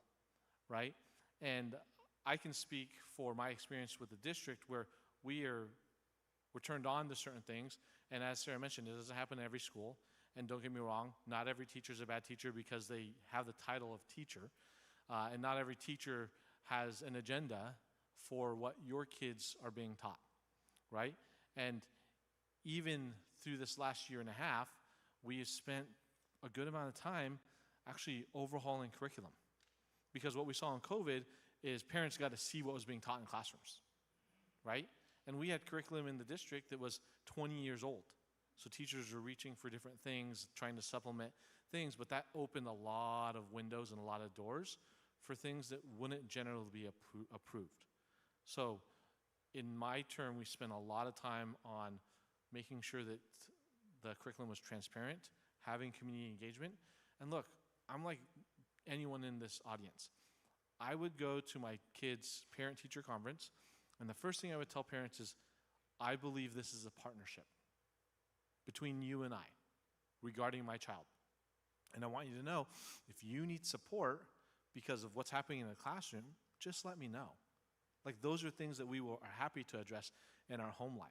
right? And I can speak for my experience with the district where we're turned on to certain things. And as Sarah mentioned, it doesn't happen in every school. And don't get me wrong, not every teacher is a bad teacher because they have the title of teacher. And not every teacher has an agenda for what your kids are being taught, right? And even through this last year and a half, we have spent a good amount of time actually overhauling curriculum. Because what we saw in COVID is parents got to see what was being taught in classrooms, right? And we had curriculum in the district that was 20 years old. So teachers were reaching for different things, trying to supplement things, but that opened a lot of windows and a lot of doors for things that wouldn't generally be approved. So in my term, we spent a lot of time on making sure that the curriculum was transparent, having community engagement. And look, I'm like anyone in this audience. I would go to my kids' parent-teacher conference, and the first thing I would tell parents is, I believe this is a partnership between you and I regarding my child. And I want you to know, if you need support because of what's happening in the classroom, just let me know. Like, those are things that we are happy to address in our home life,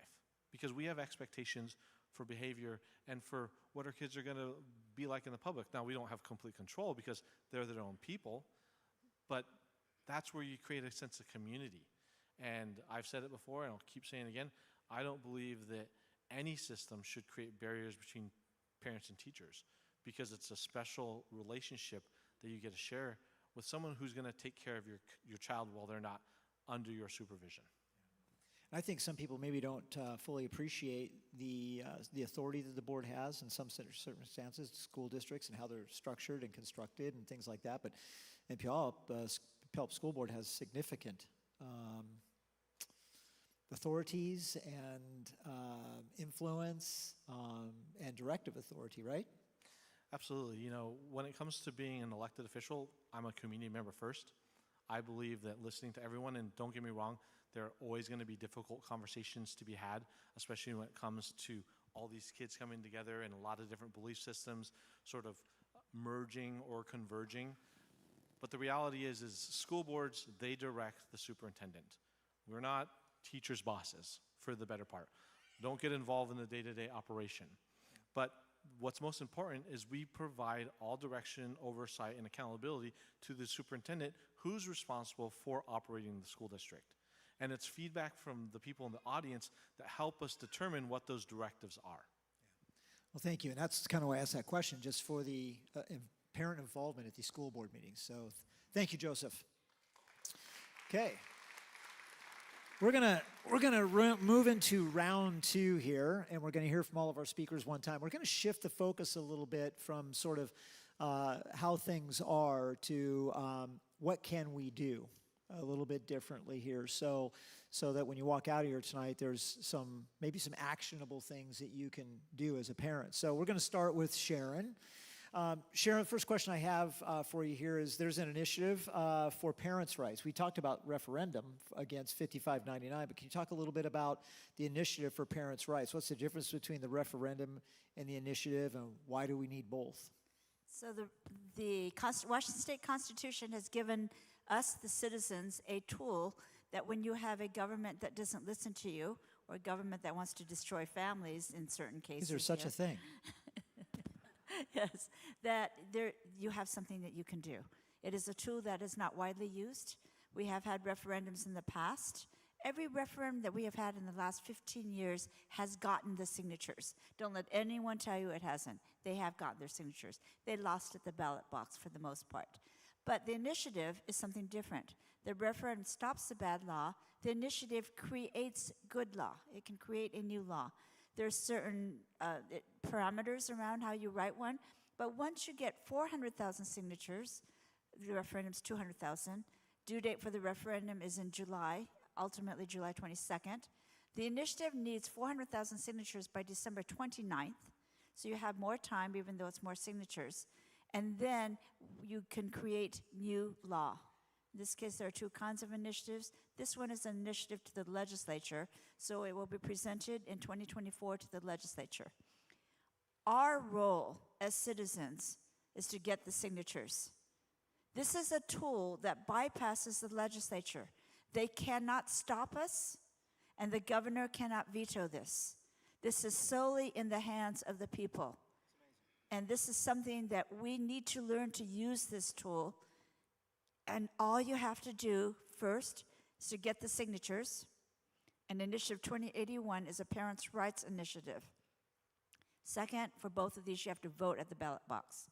because we have expectations for behavior and for what our kids are going to be like in the public. Now, we don't have complete control because they're their own people, but that's where you create a sense of community. And I've said it before, and I'll keep saying it again, I don't believe that any system should create barriers between parents and teachers, because it's a special relationship that you get to share with someone who's going to take care of your child while they're not under your supervision. I think some people maybe don't fully appreciate the authority that the board has in some circumstances, school districts, and how they're structured and constructed and things like that. But in Puyallup, Puyallup School Board has significant authorities and influence and directive authority, right? Absolutely. You know, when it comes to being an elected official, I'm a community member first. I believe that listening to everyone, and don't get me wrong, there are always going to be difficult conversations to be had, especially when it comes to all these kids coming together and a lot of different belief systems sort of merging or converging. But the reality is school boards, they direct the superintendent. We're not teachers' bosses, for the better part. Don't get involved in the day-to-day operation. But what's most important is we provide all direction, oversight, and accountability to the superintendent who's responsible for operating the school district. And it's feedback from the people in the audience that help us determine what those directives are. Well, thank you. And that's kind of why I asked that question, just for the parent involvement at these school board meetings. So thank you, Joseph. Okay. We're gonna move into round two here, and we're gonna hear from all of our speakers one time. We're gonna shift the focus a little bit from sort of how things are to what can we do a little bit differently here, so that when you walk out of here tonight, there's maybe some actionable things that you can do as a parent. So we're gonna start with Sharon. Sharon, the first question I have for you here is, there's an initiative for parents' rights. We talked about referendum against 5599, but can you talk a little bit about the initiative for parents' rights? What's the difference between the referendum and the initiative, and why do we need both? So the Washington State Constitution has given us, the citizens, a tool that when you have a government that doesn't listen to you, or a government that wants to destroy families in certain cases. Is there such a thing? Yes, that you have something that you can do. It is a tool that is not widely used. We have had referendums in the past. Every referendum that we have had in the last 15 years has gotten the signatures. Don't let anyone tell you it hasn't. They have gotten their signatures. They lost at the ballot box for the most part. But the initiative is something different. The referendum stops the bad law. The initiative creates good law. It can create a new law. There's certain parameters around how you write one, but once you get 400,000 signatures, the referendum's 200,000. Due date for the referendum is in July, ultimately July 22nd. The initiative needs 400,000 signatures by December 29th, so you have more time, even though it's more signatures. And then you can create new law. In this case, there are two kinds of initiatives. This one is an initiative to the legislature, so it will be presented in 2024 to the legislature. Our role as citizens is to get the signatures. This is a tool that bypasses the legislature. They cannot stop us, and the governor cannot veto this. This is solely in the hands of the people. And this is something that we need to learn to use this tool. And all you have to do first is to get the signatures. And Initiative 2081 is a parents' rights initiative. Second, for both of these, you have to vote at the ballot box.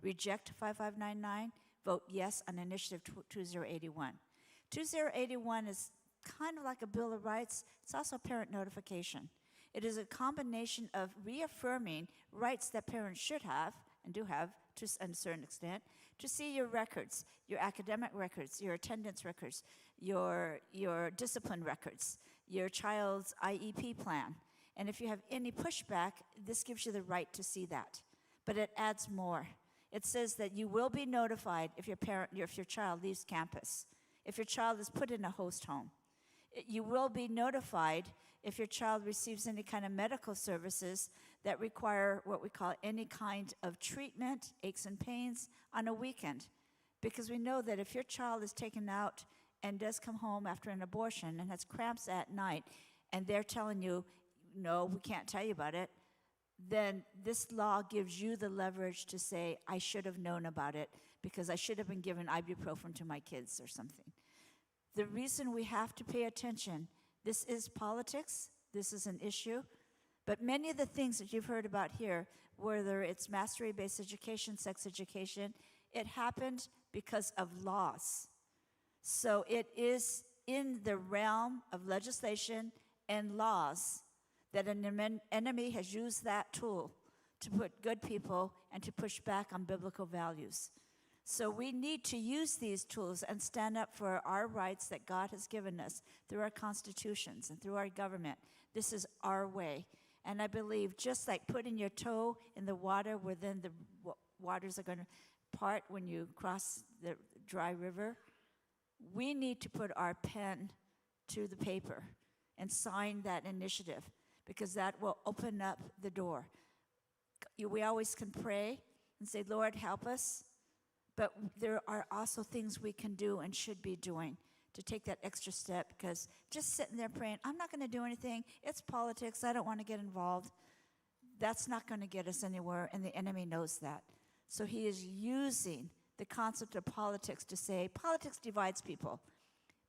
Reject 5599, vote yes on Initiative 2081. 2081 is kind of like a Bill of Rights. It's also parent notification. It is a combination of reaffirming rights that parents should have and do have to a certain extent, to see your records, your academic records, your attendance records, your discipline records, your child's IEP plan. And if you have any pushback, this gives you the right to see that. But it adds more. It says that you will be notified if your child leaves campus, if your child is put in a host home. You will be notified if your child receives any kind of medical services that require what we call any kind of treatment, aches and pains, on a weekend. Because we know that if your child is taken out and does come home after an abortion and has cramps at night, and they're telling you, no, we can't tell you about it, then this law gives you the leverage to say, I should have known about it because I should have been given ibuprofen to my kids or something. The reason we have to pay attention, this is politics, this is an issue, but many of the things that you've heard about here, whether it's mastery-based education, sex education, it happened because of laws. So it is in the realm of legislation and laws that an enemy has used that tool to put good people and to push back on biblical values. So we need to use these tools and stand up for our rights that God has given us through our constitutions and through our government. This is our way. And I believe just like putting your toe in the water where then the waters are going to part when you cross the dry river, we need to put our pen to the paper and sign that initiative, because that will open up the door. We always can pray and say, Lord, help us. But there are also things we can do and should be doing to take that extra step, because just sitting there praying, I'm not going to do anything, it's politics, I don't want to get involved, that's not going to get us anywhere, and the enemy knows that. So he is using the concept of politics to say, politics divides people,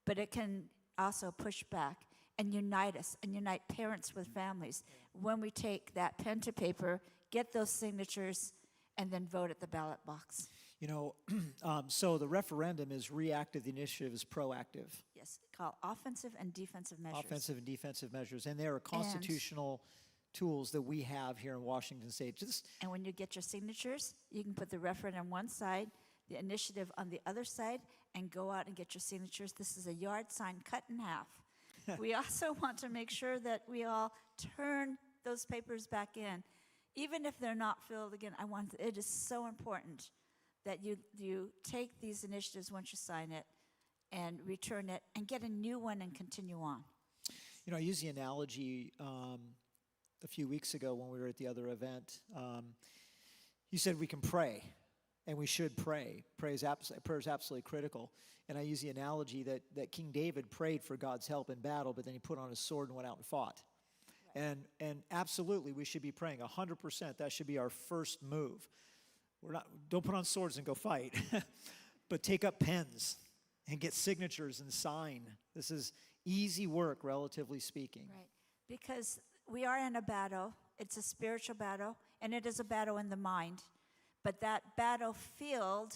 but it can also push back and unite us and unite parents with families when we take that pen to paper, get those signatures, and then vote at the ballot box. You know, so the referendum is reactive, the initiative is proactive. Yes, called offensive and defensive measures. Offensive and defensive measures, and they are constitutional tools that we have here in Washington State. And when you get your signatures, you can put the referendum on one side, the initiative on the other side, and go out and get your signatures. This is a yard sign cut in half. We also want to make sure that we all turn those papers back in, even if they're not filled again. It is so important that you take these initiatives once you sign it and return it and get a new one and continue on. You know, I used the analogy a few weeks ago when we were at the other event. You said we can pray, and we should pray. Prayer is absolutely critical. And I use the analogy that King David prayed for God's help in battle, but then he put on his sword and went out and fought. Right. And absolutely, we should be praying 100%. That should be our first move. Don't put on swords and go fight, but take up pens and get signatures and sign. This is easy work, relatively speaking. Right, because we are in a battle. It's a spiritual battle, and it is a battle in the mind. But that battlefield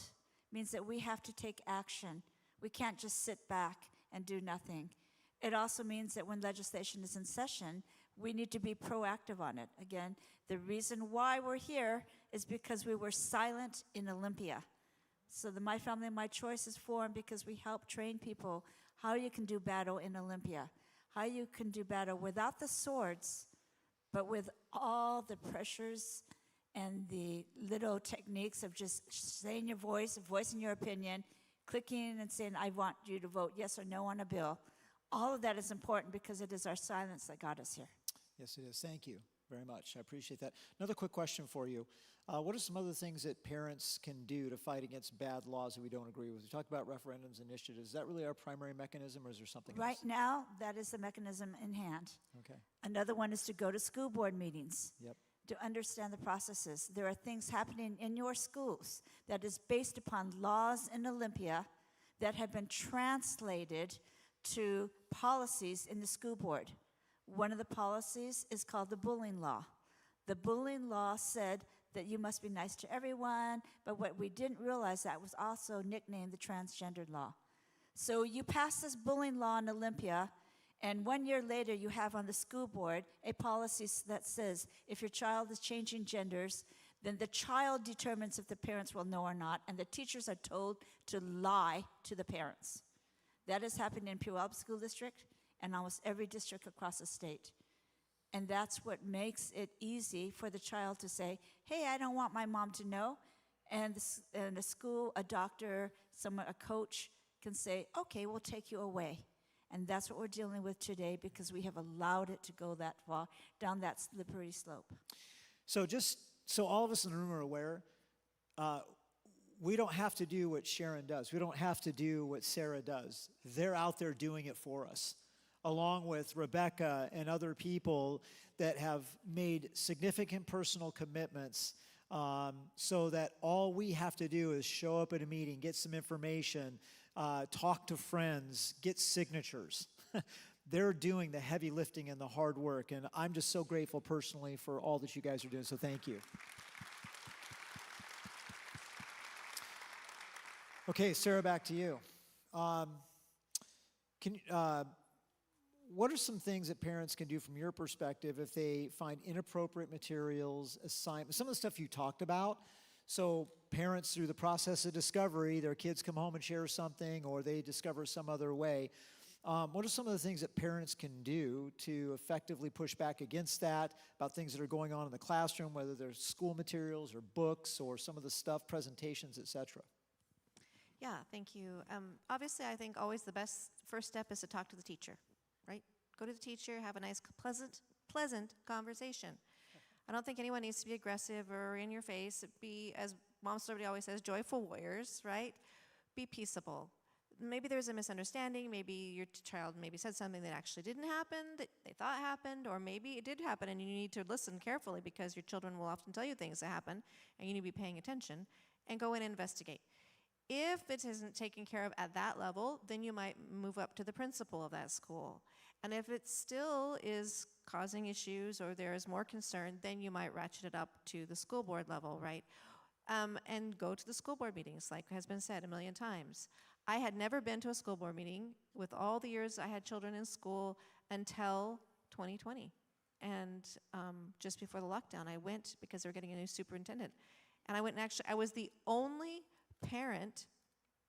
means that we have to take action. We can't just sit back and do nothing. It also means that when legislation is in session, we need to be proactive on it. Again, the reason why we're here is because we were silent in Olympia. So the My Family, My Choice is formed because we help train people how you can do battle in Olympia, how you can do battle without the swords, but with all the pressures and the little techniques of just saying your voice, voicing your opinion, clicking and saying, I want you to vote yes or no on a bill. All of that is important because it is our silence that got us here. Yes, it is. Thank you very much. I appreciate that. Another quick question for you. What are some other things that parents can do to fight against bad laws that we don't agree with? We talked about referendums, initiatives. Is that really our primary mechanism, or is there something Right else? now, that is the mechanism in hand. Okay. Another one is to go to school board meetings. Yep. To understand the processes. There are things happening in your schools that is based upon laws in Olympia that have been translated to policies in the school board. One of the policies is called the bullying law. The bullying law said that you must be nice to everyone, but what we didn't realize that was also nicknamed the transgendered law. So you pass this bullying law in Olympia, and 1 year later, you have on the school board a policy that says if your child is changing genders, then the child determines if the parents will know or not, and the teachers are told to lie to the parents. That has happened in Puyallup School District and almost every district across the state. And that's what makes it easy for the child to say, hey, I don't want my mom to know. And a school, a doctor, someone, a coach can say, okay, we'll take you away. And that's what we're dealing with today because we have allowed it to go that far, down that slippery slope. So just so all of us in the room are aware, we don't have to do what Sharon does. We don't have to do what Sarah does. They're out there doing it for us, along with Rebecca and other people that have made significant personal commitments so that all we have to do is show up at a meeting, get some information, talk to friends, get signatures. They're doing the heavy lifting and the hard work, and I'm just so grateful personally for all that you guys are doing, so thank you. Okay, Sarah, back to you. What are some things that parents can do from your perspective if they find inappropriate materials, assignments, some of the stuff you talked about? So parents, through the process of discovery, their kids come home and share something, or they discover some other way. What are some of the things that parents can do to effectively push back against that, about things that are going on in the classroom, whether they're school materials or books or some of the stuff, presentations, etc.? Yeah, thank you. Obviously, I think always the best first step is to talk to the teacher, right? Go to the teacher, have a nice, pleasant conversation. I don't think anyone needs to be aggressive or in your face. Be, as Mom Celebrity always says, joyful warriors, right? Be peaceable. Maybe there's a misunderstanding. Maybe your child maybe said something that actually didn't happen, that they thought happened, or maybe it did happen and you need to listen carefully because your children will often tell you things that happen and you need to be paying attention and go in and investigate. If it isn't taken care of at that level, then you might move up to the principal of that school. And if it still is causing issues or there is more concern, then you might ratchet it up to the school board level, right? And go to the school board meetings, like has been said a million times. I had never been to a school board meeting with all the years I had children in school until 2020. And just before the lockdown, I went because they were getting a new superintendent. And I went and actually, I was the only parent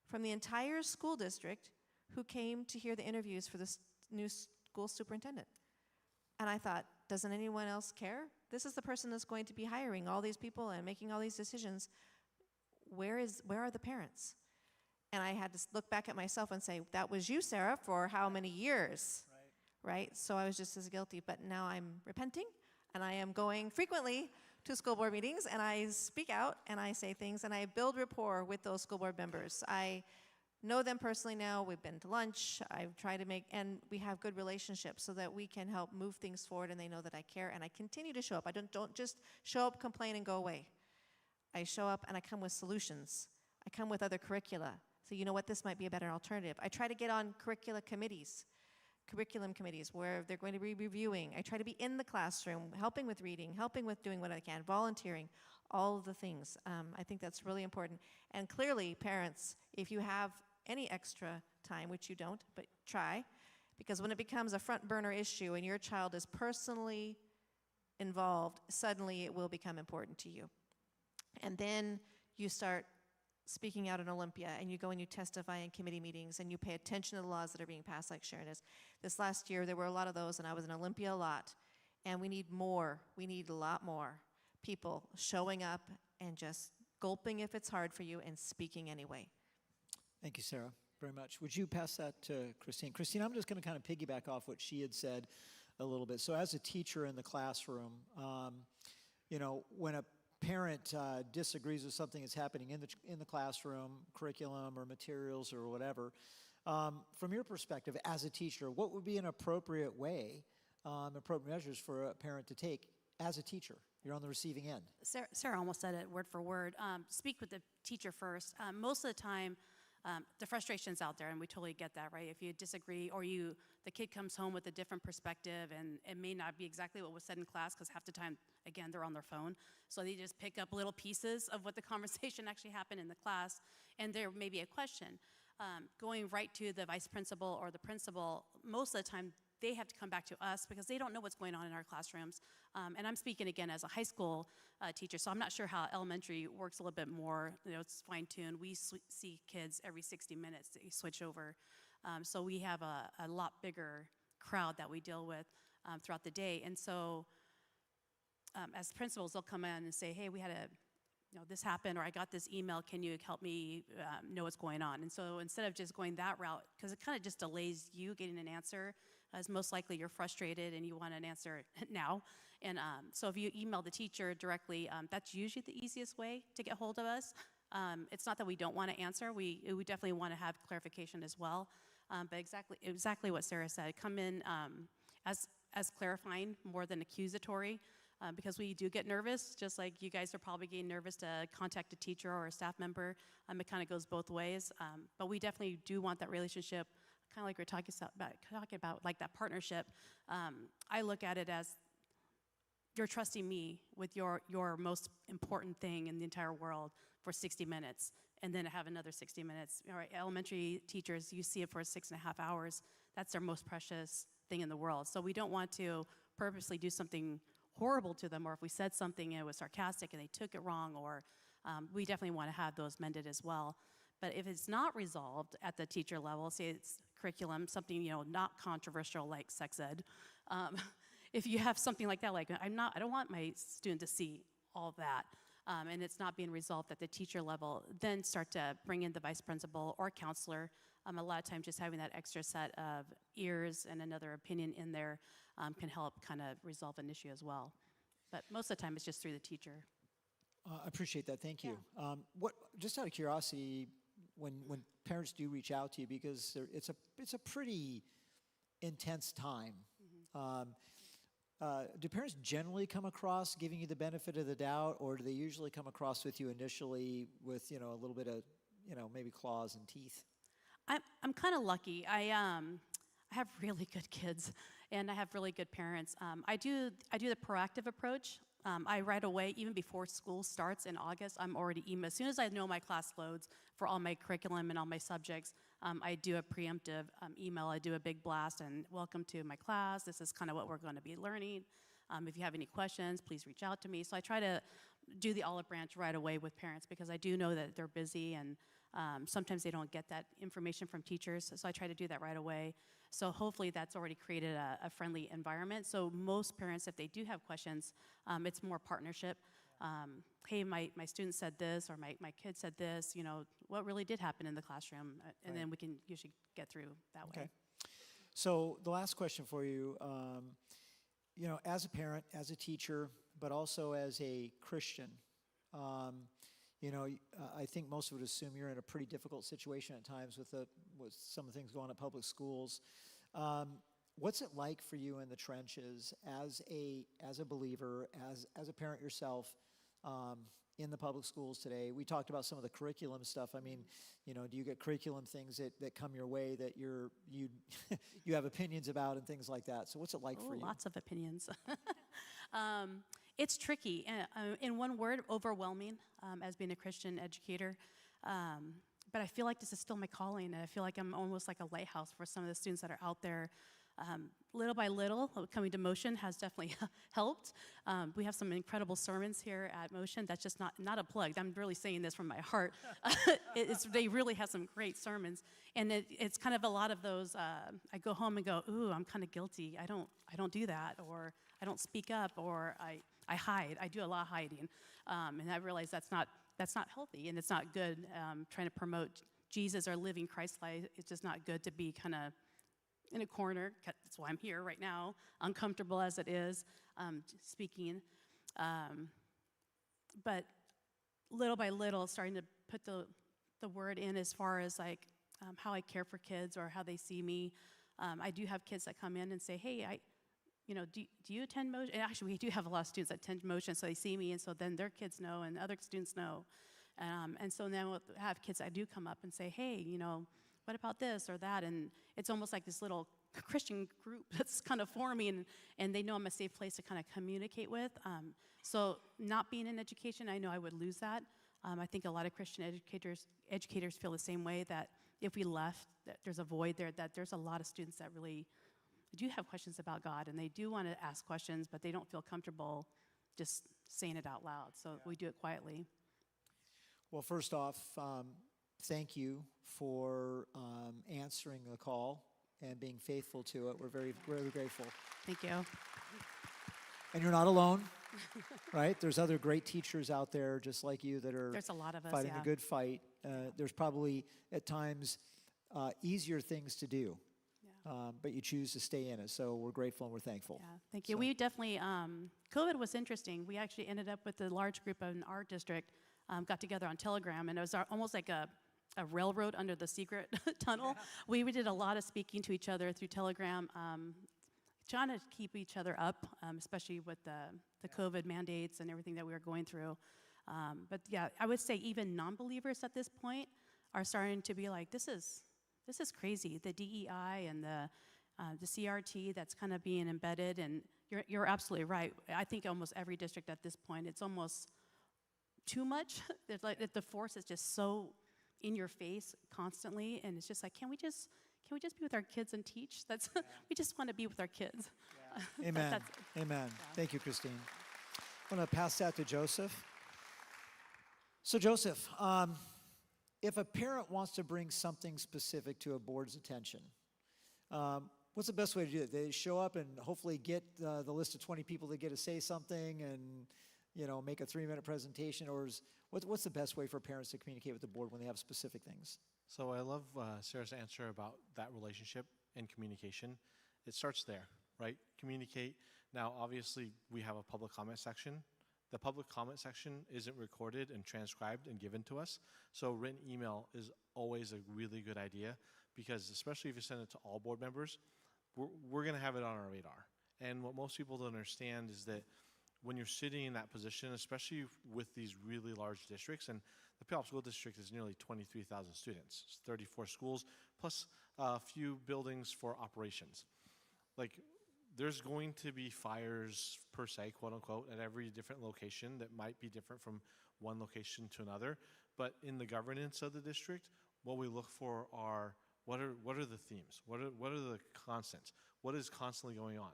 from the entire school district who came to hear the interviews for this new school superintendent. And I thought, doesn't anyone else care? This is the person that's going to be hiring all these people and making all these decisions. Where are the parents? And I had to look back at myself and say, that was you, Sarah, for how many years? Right? So I was just as guilty, but now I'm repenting, and I am going frequently to school board meetings, and I speak out, and I say things, and I build rapport with those school board members. I know them personally now. We've been to lunch. I've tried to make, and we have good relationships so that we can help move things forward, and they know that I care, and I continue to show up. I don't just show up, complain, and go away. I show up, and I come with solutions. I come with other curricula. So you know what, this might be a better alternative. I try to get on curriculum committees where they're going to be reviewing. I try to be in the classroom, helping with reading, helping with doing what I can, volunteering, all of the things. I think that's really important. And clearly, parents, if you have any extra time, which you don't, but try, because when it becomes a front burner issue and your child is personally involved, suddenly it will become important to you. And then you start speaking out in Olympia, and you go and you testify in committee meetings, and you pay attention to the laws that are being passed, like Sharon is. This last year, there were a lot of those, and I was in Olympia a lot, and we need more. We need a lot more. people showing up and just gulping if it's hard for you and speaking anyway. Thank you, Sarah, very much. Would you pass that to Christine? Christine, I'm just going to kind of piggyback off what she had said a little bit. So as a teacher in the classroom, when a parent disagrees with something that's happening in the classroom, curriculum or materials or whatever, from your perspective as a teacher, what would be an appropriate way, appropriate measures for a parent to take as a teacher? You're on the receiving end. Sarah almost said it word for word. Speak with the teacher first. Most of the time, the frustration's out there, and we totally get that, right? If you disagree, or the kid comes home with a different perspective, and it may not be exactly what was said in class, because half the time, again, they're on their phone. So they just pick up little pieces of what the conversation actually happened in the class, and there may be a question. Going right to the vice principal or the principal, most of the time, they have to come back to us because they don't know what's going on in our classrooms. And I'm speaking again as a high school teacher, so I'm not sure how elementary works a little bit more. It's fine-tuned. We see kids every 60 minutes that you switch over. So we have a lot bigger crowd that we deal with throughout the day. And so as principals, they'll come in and say, hey, we had this happened, or I got this email, can you help me know what's going on? And so instead of just going that route, because it kind of just delays you getting an answer, as most likely you're frustrated and you want an answer now. And so if you email the teacher directly, that's usually the easiest way to get hold of us. It's not that we don't want to answer. We definitely want to have clarification as well. But exactly what Sarah said. Come in as clarifying more than accusatory. Because we do get nervous, just like you guys are probably getting nervous to contact a teacher or a staff member. It kind of goes both ways. But we definitely do want that relationship, kind of like we're talking about like that partnership. I look at it as you're trusting me with your most important thing in the entire world for 60 minutes, and then have another 60 minutes. All right, elementary teachers, you see it for 6.5 hours. That's their most precious thing in the world. So we don't want to purposely do something horrible to them, or if we said something and it was sarcastic and they took it wrong, or we definitely want to have those mended as well. But if it's not resolved at the teacher level, say it's curriculum, something not controversial like sex ed, if you have something like that, like I don't want my student to see all that, and it's not being resolved at the teacher level, then start to bring in the vice principal or counselor. A lot of times just having that extra set of ears and another opinion in there can help kind of resolve an issue as well. But most of the time it's just through the teacher. I appreciate that, thank you. Just out of curiosity, when parents do reach out to you, because it's a pretty intense time, do parents generally come across giving you the benefit of the doubt, or do they usually come across with you initially with a little bit of maybe claws and teeth? I'm kind of lucky. I have really good kids, and I have really good parents. I do the proactive approach. I right away, even before school starts in August, I'm already email. As soon as I know my class loads for all my curriculum and all my subjects, I do a preemptive email. I do a big blast and welcome to my class. This is kind of what we're going to be learning. If you have any questions, please reach out to me. So I try to do the olive branch right away with parents, because I do know that they're busy, and sometimes they don't get that information from teachers. So I try to do that right away. So hopefully that's already created a friendly environment. So most parents, if they do have questions, it's more partnership. Hey, my student said this, or my kid said this, what really did happen in the classroom? And then we can usually get through that way. Okay. So the last question for you, as a parent, as a teacher, but also as a Christian, I think most would assume you're in a pretty difficult situation at times with some of the things going on at public schools. What's it like for you in the trenches as a believer, as a parent yourself, in the public schools today? We talked about some of the curriculum stuff. I mean, do you get curriculum things that come your way that you have opinions about and things like that? So what's it like for you? Lots of opinions. It's tricky. In one word, overwhelming, as being a Christian educator. But I feel like this is still my calling, and I feel like I'm almost like a lighthouse for some of the students that are out there. Little by little, coming to Motion has definitely helped. We have some incredible sermons here at Motion. That's just not a plug. I'm really saying this from my heart. They really have some great sermons, and it's kind of a lot of those. I go home and go, ooh, I'm kind of guilty. I don't do that, or I don't speak up, or I hide. I do a lot of hiding, and I realize that's not healthy and it's not good. Trying to promote Jesus or living Christ life, it's just not good to be kind of in a corner. That's why I'm here right now, uncomfortable as it is, speaking. But little by little, starting to put the word in as far as like how I care for kids or how they see me. I do have kids that come in and say, hey, do you attend motion? And actually, we do have a lot of students that attend motion, so they see me, and so then their kids know, and other students know. And so then we'll have kids that do come up and say, hey, what about this or that? And it's almost like this little Christian group that's kind of forming, and they know I'm a safe place to kind of communicate with. So not being in education, I know I would lose that. I think a lot of Christian educators feel the same way, that if we left, that there's a void there, that there's a lot of students that really do have questions about God, and they do want to ask questions, but they don't feel comfortable just saying it out loud. So we do it quietly. Well, first off, thank you for answering the call and being faithful to it. We're very, very grateful. Thank you. And you're not alone, right? There's other great teachers out there just like you that are There's a lot of us, fighting yeah. a good fight. There's probably at times easier things to do, but you choose to stay in it. So we're grateful and we're thankful. Yeah, thank you. So- We definitely, COVID was interesting. We actually ended up with a large group in our district, got together on Telegram, and it was almost like a railroad under the secret tunnel. We did a lot of speaking to each other through Telegram, trying to keep each other up, especially with the COVID mandates and everything that we were going through. But yeah, I would say even non-believers at this point are starting to be like, this is crazy. The DEI and the CRT that's kind of being embedded, and you're absolutely right. I think almost every district at this point, it's almost too much. It's like the force is just so in your face constantly, and it's just like, can we just be with our kids and teach? We just want to be with our kids. Yeah. Amen. Amen. Thank you, Christine. I'm going to pass that to Joseph. So, Joseph, if a parent wants to bring something specific to a board's attention, what's the best way to do it? They show up and hopefully get the list of 20 people that get to say something and make a 3-minute presentation, or what's the best way for parents to communicate with the board when they have specific things? So I love Sarah's answer about that relationship and communication. It starts there, right? Communicate. Now, obviously, we have a public comment section. The public comment section isn't recorded and transcribed and given to us, so written email is always a really good idea, because especially if you send it to all board members, we're going to have it on our radar. And what most people don't understand is that when you're sitting in that position, especially with these really large districts, and the Puyallup School District is nearly 23,000 students, it's 34 schools, plus a few buildings for operations. Like, there's going to be fires, per se, quote unquote, at every different location that might be different from one location to another. But in the governance of the district, what we look for are what are the themes? What are the constants? What is constantly going on?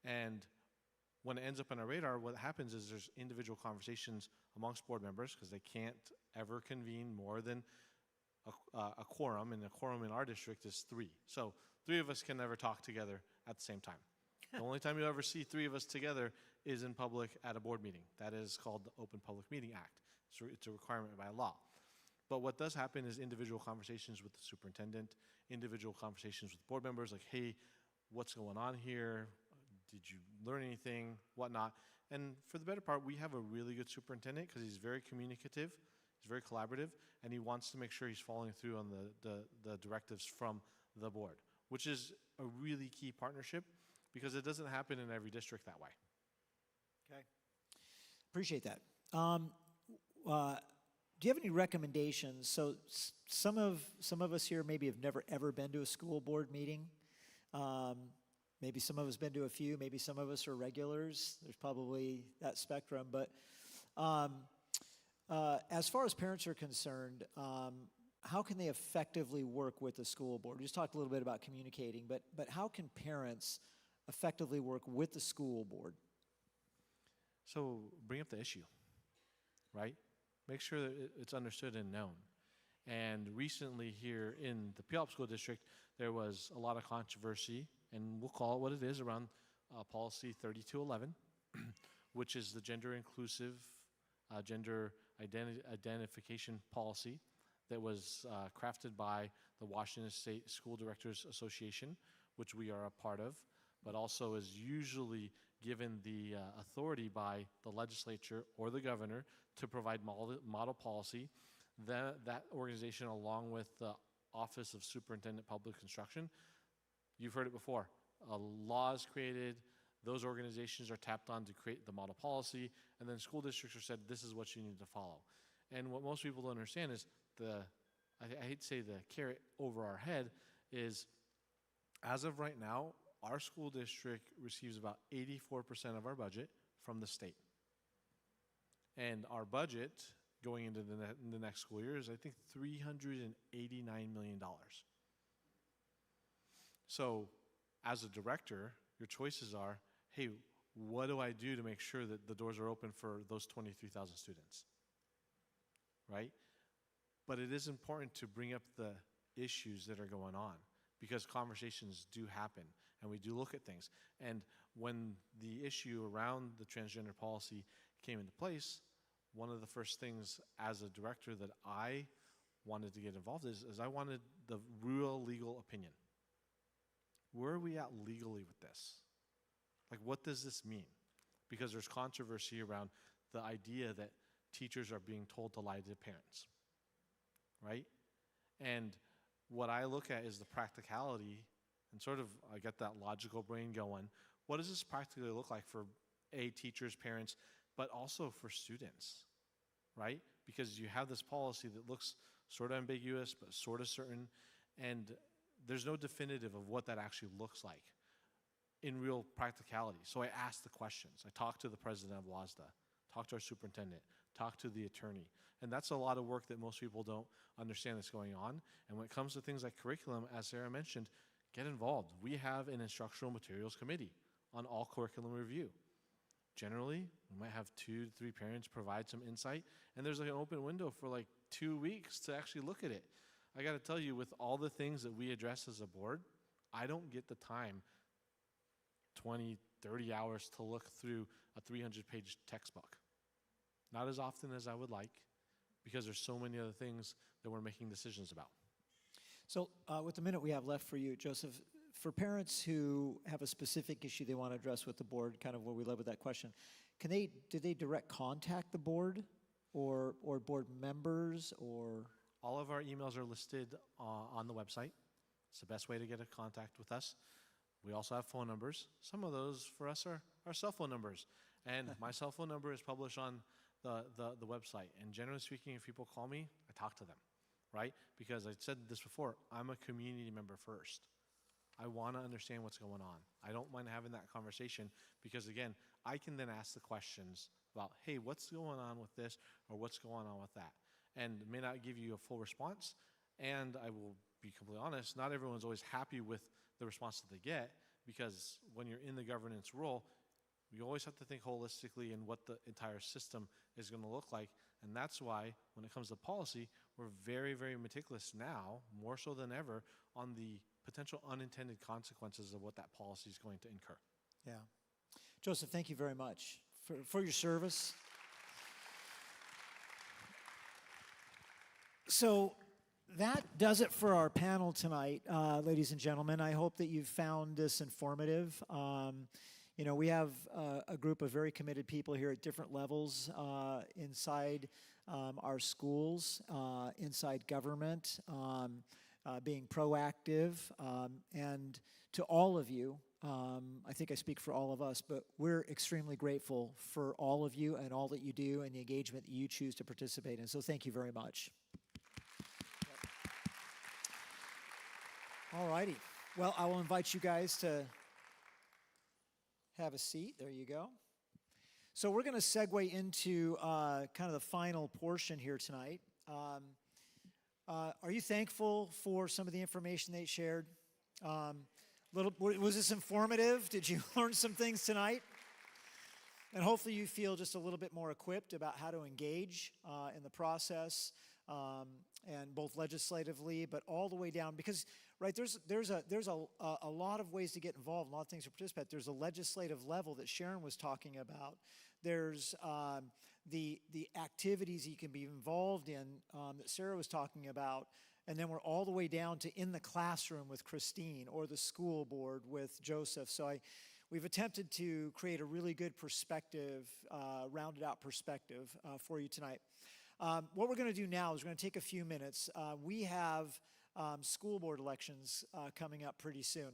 And when it ends up on our radar, what happens is there's individual conversations amongst board members, because they can't ever convene more than a quorum, and a quorum in our district is 3. So 3 of us can never talk together at the same time. The only time you'll ever see 3 of us together is in public at a board meeting. That is called the Open Public Meeting Act. It's a requirement by law. But what does happen is individual conversations with the superintendent, individual conversations with board members, like, hey, what's going on here? Did you learn anything? Whatnot. And for the better part, we have a really good superintendent because he's very communicative, he's very collaborative, and he wants to make sure he's following through on the directives from the board, which is a really key partnership, because it doesn't happen in every district that way. Okay. Appreciate that. Do you have any recommendations? So some of us here maybe have never ever been to a school board meeting. Maybe some of us been to a few. Maybe some of us are regulars. There's probably that spectrum. But as far as parents are concerned, how can they effectively work with the school board? We just talked a little bit about communicating, but how can parents effectively work with the school board? So bring up the issue, right? Make sure that it's understood and known. And recently here in the Puyallup School District, there was a lot of controversy, and we'll call it what it is, around policy 3211, which is the gender inclusive, gender identification policy that was crafted by the Washington State School Directors Association, which we are a part of, but also is usually given the authority by the legislature or the governor to provide model policy. That organization, along with the Office of Superintendent Public Instruction, you've heard it before. A law is created, those organizations are tapped on to create the model policy, and then school districts are said, this is what you need to follow. And what most people don't understand is I hate to say the carrot over our head is, as of right now, our school district receives about 84% of our budget from the state. And our budget going into the next school year is, I think, $389 million. So as a director, your choices are, hey, what do I do to make sure that the doors are open for those 23,000 students, right? But it is important to bring up the issues that are going on, because conversations do happen and we do look at things. And when the issue around the transgender policy came into place, one of the first things as a director that I wanted to get involved is I wanted the real legal opinion. Where are we at legally with this? Like, what does this mean? Because there's controversy around the idea that teachers are being told to lie to parents, right? And what I look at is the practicality, and sort of I get that logical brain going. What does this practically look like for teachers, parents, but also for students, right? Because you have this policy that looks sort of ambiguous, but sort of certain, and there's no definitive of what that actually looks like in real practicality. So I asked the questions. I talked to the president of WASDA, talked to our superintendent, talked to the attorney. And that's a lot of work that most people don't understand that's going on. And when it comes to things like curriculum, as Sarah mentioned, get involved. We have an instructional materials committee on all curriculum review. Generally, we might have 2 to 3 parents provide some insight, and there's like an open window for like 2 weeks to actually look at it. I got to tell you, with all the things that we address as a board, I don't get the time, 20, 30 hours to look through a 300-page textbook. Not as often as I would like, because there's so many other things that we're making decisions about. So with the minute we have left for you, Joseph, for parents who have a specific issue they want to address with the board, kind of where we led with that question, do they direct contact the board or board members, or? All of our emails are listed on the website. It's the best way to get in contact with us. We also have phone numbers. Some of those for us are our cell phone numbers. And my cell phone number is published on the website. And generally speaking, if people call me, I talk to them, right? Because I said this before, I'm a community member first. I want to understand what's going on. I don't mind having that conversation because, again, I can then ask the questions about, hey, what's going on with this or what's going on with that? And may not give you a full response. And I will be completely honest, not everyone's always happy with the response that they get, because when you're in the governance role, you always have to think holistically in what the entire system is going to look like. And that's why when it comes to policy, we're very, very meticulous now, more so than ever, on the potential unintended consequences of what that policy is going to incur. Yeah. Joseph, thank you very much for your service. So that does it for our panel tonight, ladies and gentlemen. I hope that you've found this informative. You know, we have a group of very committed people here at different levels inside our schools, inside government, being proactive, and to all of you, I think I speak for all of us, but we're extremely grateful for all of you and all that you do and the engagement that you choose to participate in. So thank you very much. All righty. Well, I will invite you guys to have a seat. There you go. So we're going to segue into kind of the final portion here tonight. Are you thankful for some of the information they shared? Was this informative? Did you learn some things tonight? And hopefully you feel just a little bit more equipped about how to engage in the process, and both legislatively, but all the way down, because right there's a lot of ways to get involved, a lot of things to participate. There's a legislative level that Sharon was talking about There's the activities you can be involved in that Sarah was talking about. And then we're all the way down to in the classroom with Christine or the school board with Joseph. So we've attempted to create a really good perspective, rounded out perspective for you tonight. What we're going to do now is we're going to take a few minutes. We have school board elections coming up pretty soon.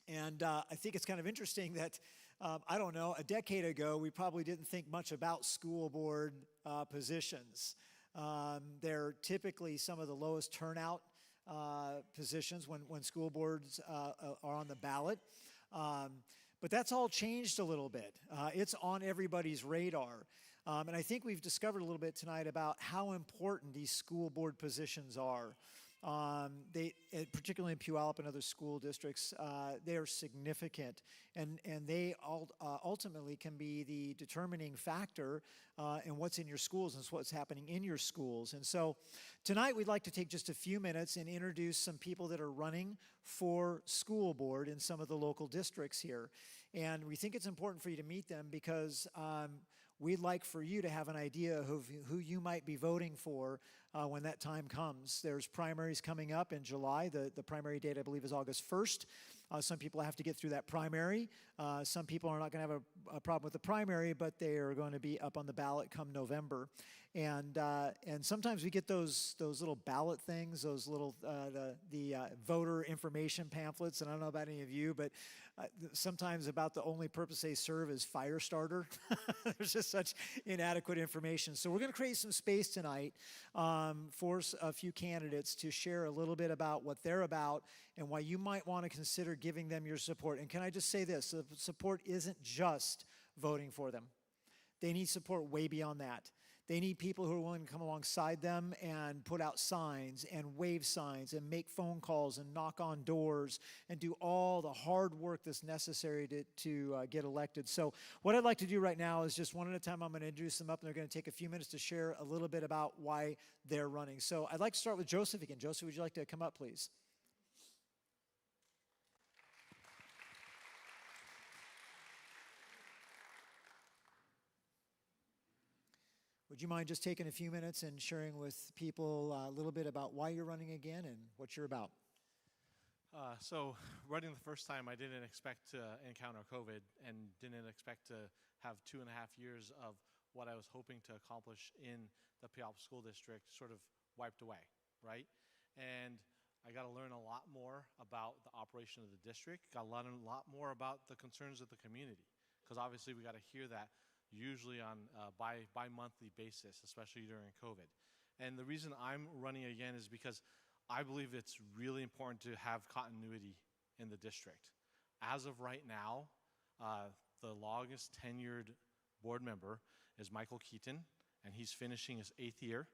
And I think it's kind of interesting that, I don't know, a decade ago, we probably didn't think much about school board positions. They're typically some of the lowest turnout positions when school boards are on the ballot. But that's all changed a little bit. It's on everybody's radar. And I think we've discovered a little bit tonight about how important these school board positions are. Particularly in Puyallup and other school districts, they are significant, and they ultimately can be the determining factor in what's in your schools and what's happening in your schools. And so tonight we'd like to take just a few minutes and introduce some people that are running for school board in some of the local districts here. And we think it's important for you to meet them because we'd like for you to have an idea of who you might be voting for when that time comes. There's primaries coming up in July. The primary date, I believe, is August 1st. Some people have to get through that primary. Some people are not going to have a problem with the primary, but they are going to be up on the ballot come November. And sometimes we get those little ballot things, those little the voter information pamphlets. And I don't know about any of you, but sometimes about the only purpose they serve is fire starter. There's just such inadequate information. So we're going to create some space tonight for a few candidates to share a little bit about what they're about and why you might want to consider giving them your support. And can I just say this? The support isn't just voting for them. They need support way beyond that. They need people who are willing to come alongside them and put out signs and wave signs and make phone calls and knock on doors and do all the hard work that's necessary to get elected. So what I'd like to do right now is just one at a time, I'm going to introduce them up, and they're going to take a few minutes to share a little bit about why they're running. So I'd like to start with Joseph again. Joseph, would you like to come up, please? Would you mind just taking a few minutes and sharing with people a little bit about why you're running again and what you're about? So running the first time, I didn't expect to encounter COVID and didn't expect to have 2.5 years of what I was hoping to accomplish in the Puyallup School District sort of wiped away, right? And I got to learn a lot more about the operation of the district, got to learn a lot more about the concerns of the community, because obviously we got to hear that usually on bi-monthly basis, especially during COVID. And the reason I'm running again is because I believe it's really important to have continuity in the district. As of right now, the longest tenured board member is Michael Keaton, and he's finishing his 8th year.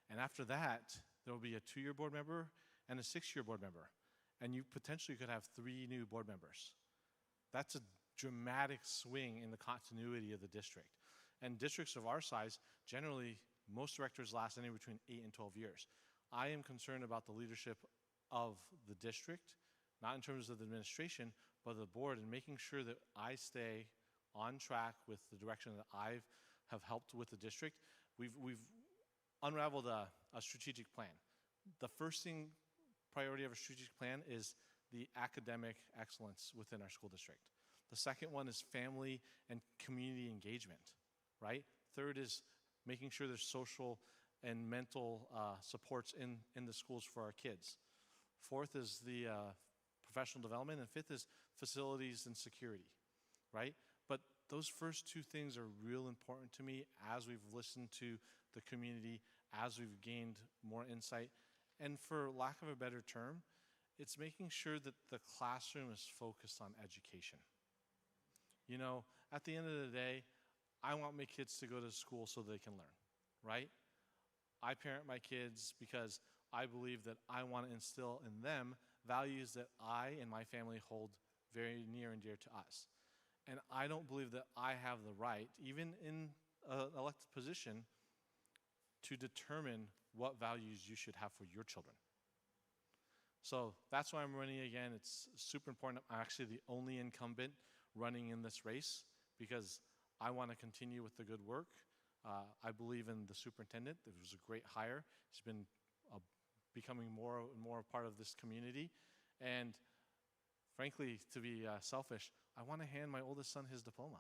And after that, there will be a 2-year board member and a 6-year board member. And you potentially could have 3 new board members. That's a dramatic swing in the continuity of the district. And districts of our size, generally, most directors last anywhere between 8 and 12 years. I am concerned about the leadership of the district, not in terms of the administration, but the board, and making sure that I stay on track with the direction that I have helped with the district. We've unraveled a strategic plan. The first priority of a strategic plan is the academic excellence within our school district. The second one is family and community engagement, right? Third is making sure there's social and mental supports in the schools for our kids. Fourth is the professional development, and fifth is facilities and security, right? But those first 2 things are real important to me as we've listened to the community, as we've gained more insight. And for lack of a better term, it's making sure that the classroom is focused on education. You know, at the end of the day, I want my kids to go to school so they can learn, right? I parent my kids because I believe that I want to instill in them values that I and my family hold very near and dear to us. And I don't believe that I have the right, even in an elected position, to determine what values you should have for your children. So that's why I'm running again. It's super important. I'm actually the only incumbent running in this race because I want to continue with the good work. I believe in the superintendent. It was a great hire. He's been becoming more and more a part of this community. And frankly, to be selfish, I want to hand my oldest son his diploma.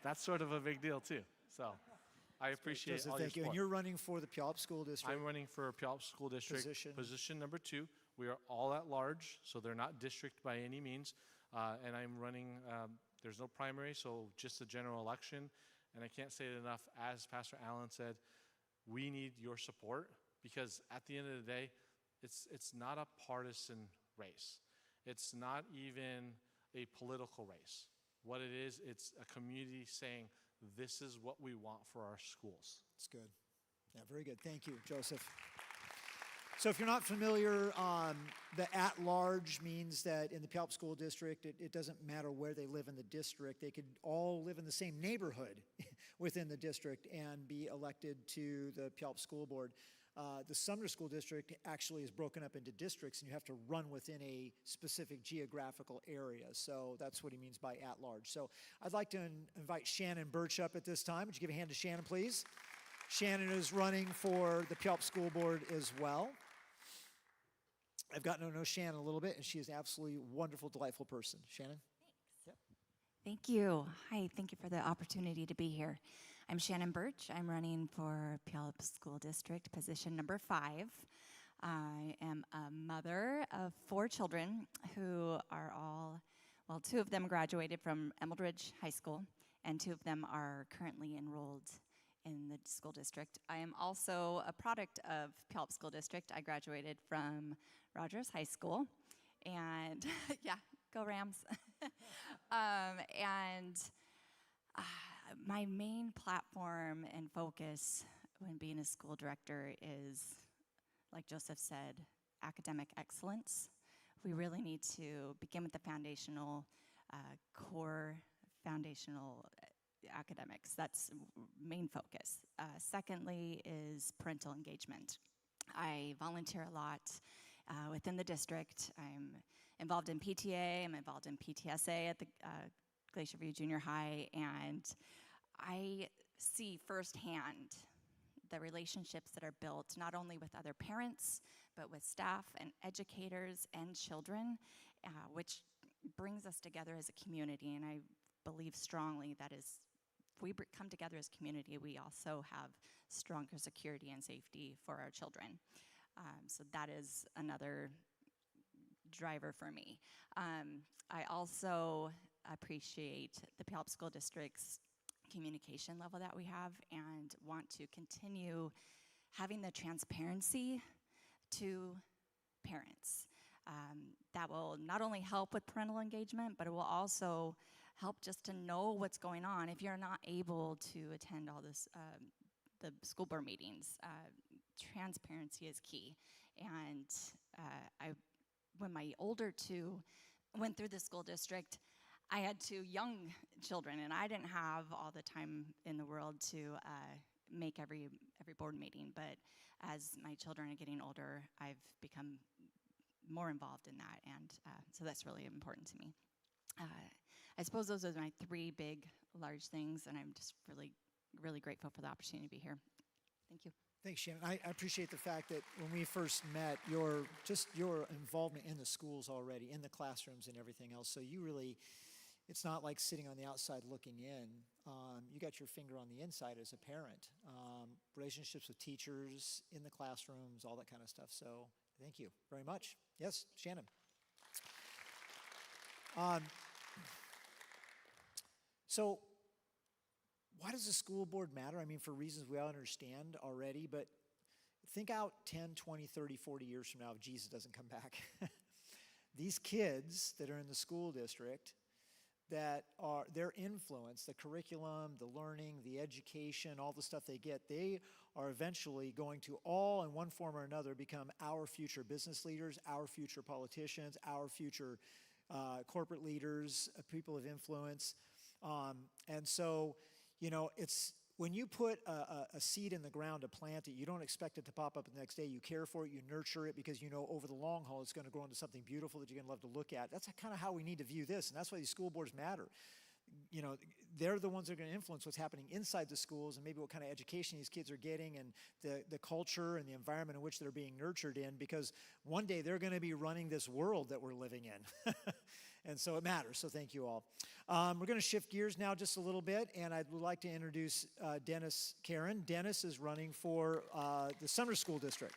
That's sort of a big deal too. So I appreciate Joseph, all your thank you. support. And you're running for the Puyallup School District. I'm running for Puyallup School District Position number 2. We are all at large, so they're not district by any means. And I'm running, there's no primary, so just a general election. And I can't say it enough, as Pastor Allen said, we need your support, because at the end of the day, it's not a partisan race. It's not even a political race. What it is, it's a community saying, this is what we want for our schools. That's good. Yeah, very good. Thank you, Joseph. So if you're not familiar, the at-large means that in the Puyallup School District, it doesn't matter where they live in the district. They could all live in the same neighborhood within the district and be elected to the Puyallup School Board. The Sumner School District actually is broken up into districts, and you have to run within a specific geographical area. So that's what he means by at-large. So I'd like to invite Shannon Birch up at this time. Would you give a hand to Shannon, please? Shannon is running for the Puyallup School Board as well. I've gotten to know Shannon a little bit, and she is an absolutely wonderful, delightful person. Shannon? Thanks. Thank you. Hi, thank you for the opportunity to be here. I'm Shannon Birch. I'm running for Puyallup School District, position number 5. I am a mother of 4 children who are all, well, 2 of them graduated from Emerald Ridge High School, and 2 of them are currently enrolled in the school district. I am also a product of Puyallup School District. I graduated from Rogers High School, and yeah, go Rams. My main platform and focus when being a school director is, like Joseph said, academic excellence. We really need to begin with the foundational, core foundational academics. That's main focus. Secondly is parental engagement. I volunteer a lot within the district. I'm involved in PTA, I'm involved in PTSA at the Glacier View Junior High, and I see firsthand the relationships that are built not only with other parents, but with staff and educators and children, which brings us together as a community. And I believe strongly that if we come together as a community, we also have stronger security and safety for our children. So that is another driver for me. I also appreciate the Puyallup School District's communication level that we have and want to continue having the transparency to parents. That will not only help with parental engagement, but it will also help just to know what's going on. If you're not able to attend all this, the school board meetings, transparency is key. And when my older 2 went through the school district, I had 2 young children, and I didn't have all the time in the world to make every board meeting. But as my children are getting older, I've become more involved in that, and so that's really important to me. I suppose those are my 3 big, large things, and I'm just really, really grateful for the opportunity to be here. Thank you. Thanks, Shannon. I appreciate the fact that when we first met, your involvement in the schools already, in the classrooms and everything else. So you really, it's not like sitting on the outside looking in. You got your finger on the inside as a parent. Relationships with teachers, in the classrooms, all that kind of stuff. So thank you very much. Yes, Shannon. So why does the school board matter? I mean, for reasons we all understand already, but think out 10, 20, 30, 40 years from now if Jesus doesn't come back. These kids that are in the school district, that are their influence, the curriculum, the learning, the education, all the stuff they get, they are eventually going to all in one form or another become our future business leaders, our future politicians, our future corporate leaders, people of influence. And so, you know, it's when you put a seed in the ground to plant it, you don't expect it to pop up the next day. You care for it, you nurture it, because you know over the long haul it's going to grow into something beautiful that you're going to love to look at. That's kind of how we need to view this, and that's why these school boards matter. they're the ones that are going to influence what's happening inside the schools and maybe what kind of education these kids are getting and the culture and the environment in which they're being nurtured in, because one day they're going to be running this world that we're living in. And so it matters. So thank you all. We're going to shift gears now just a little bit, and I'd like to introduce Dennis Karen. Dennis is running for the Sumner School District.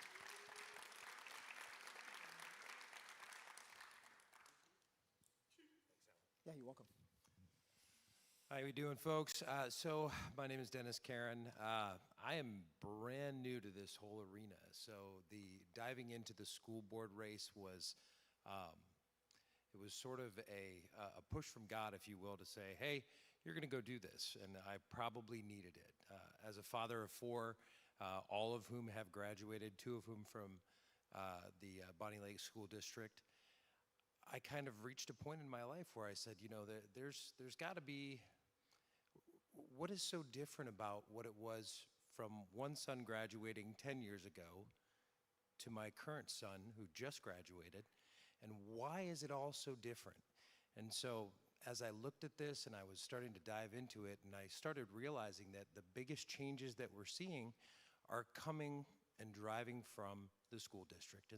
Yeah, you're welcome. How you doing, folks? So my name is Dennis Karen. I am brand new to this whole arena. So the diving into the school board race was, it was sort of a push from God, if you will, to say, hey, you're going to go do this. And I probably needed it. As a father of four, all of whom have graduated, two of whom from the Bonnie Lake School District, I kind of reached a point in my life where I said, there's got to be, what is so different about what it was from one son graduating 10 years ago to my current son who just graduated, and why is it all so different? And so as I looked at this and I was starting to dive into it, and I started realizing that the biggest changes that we're seeing are coming and driving from the school district.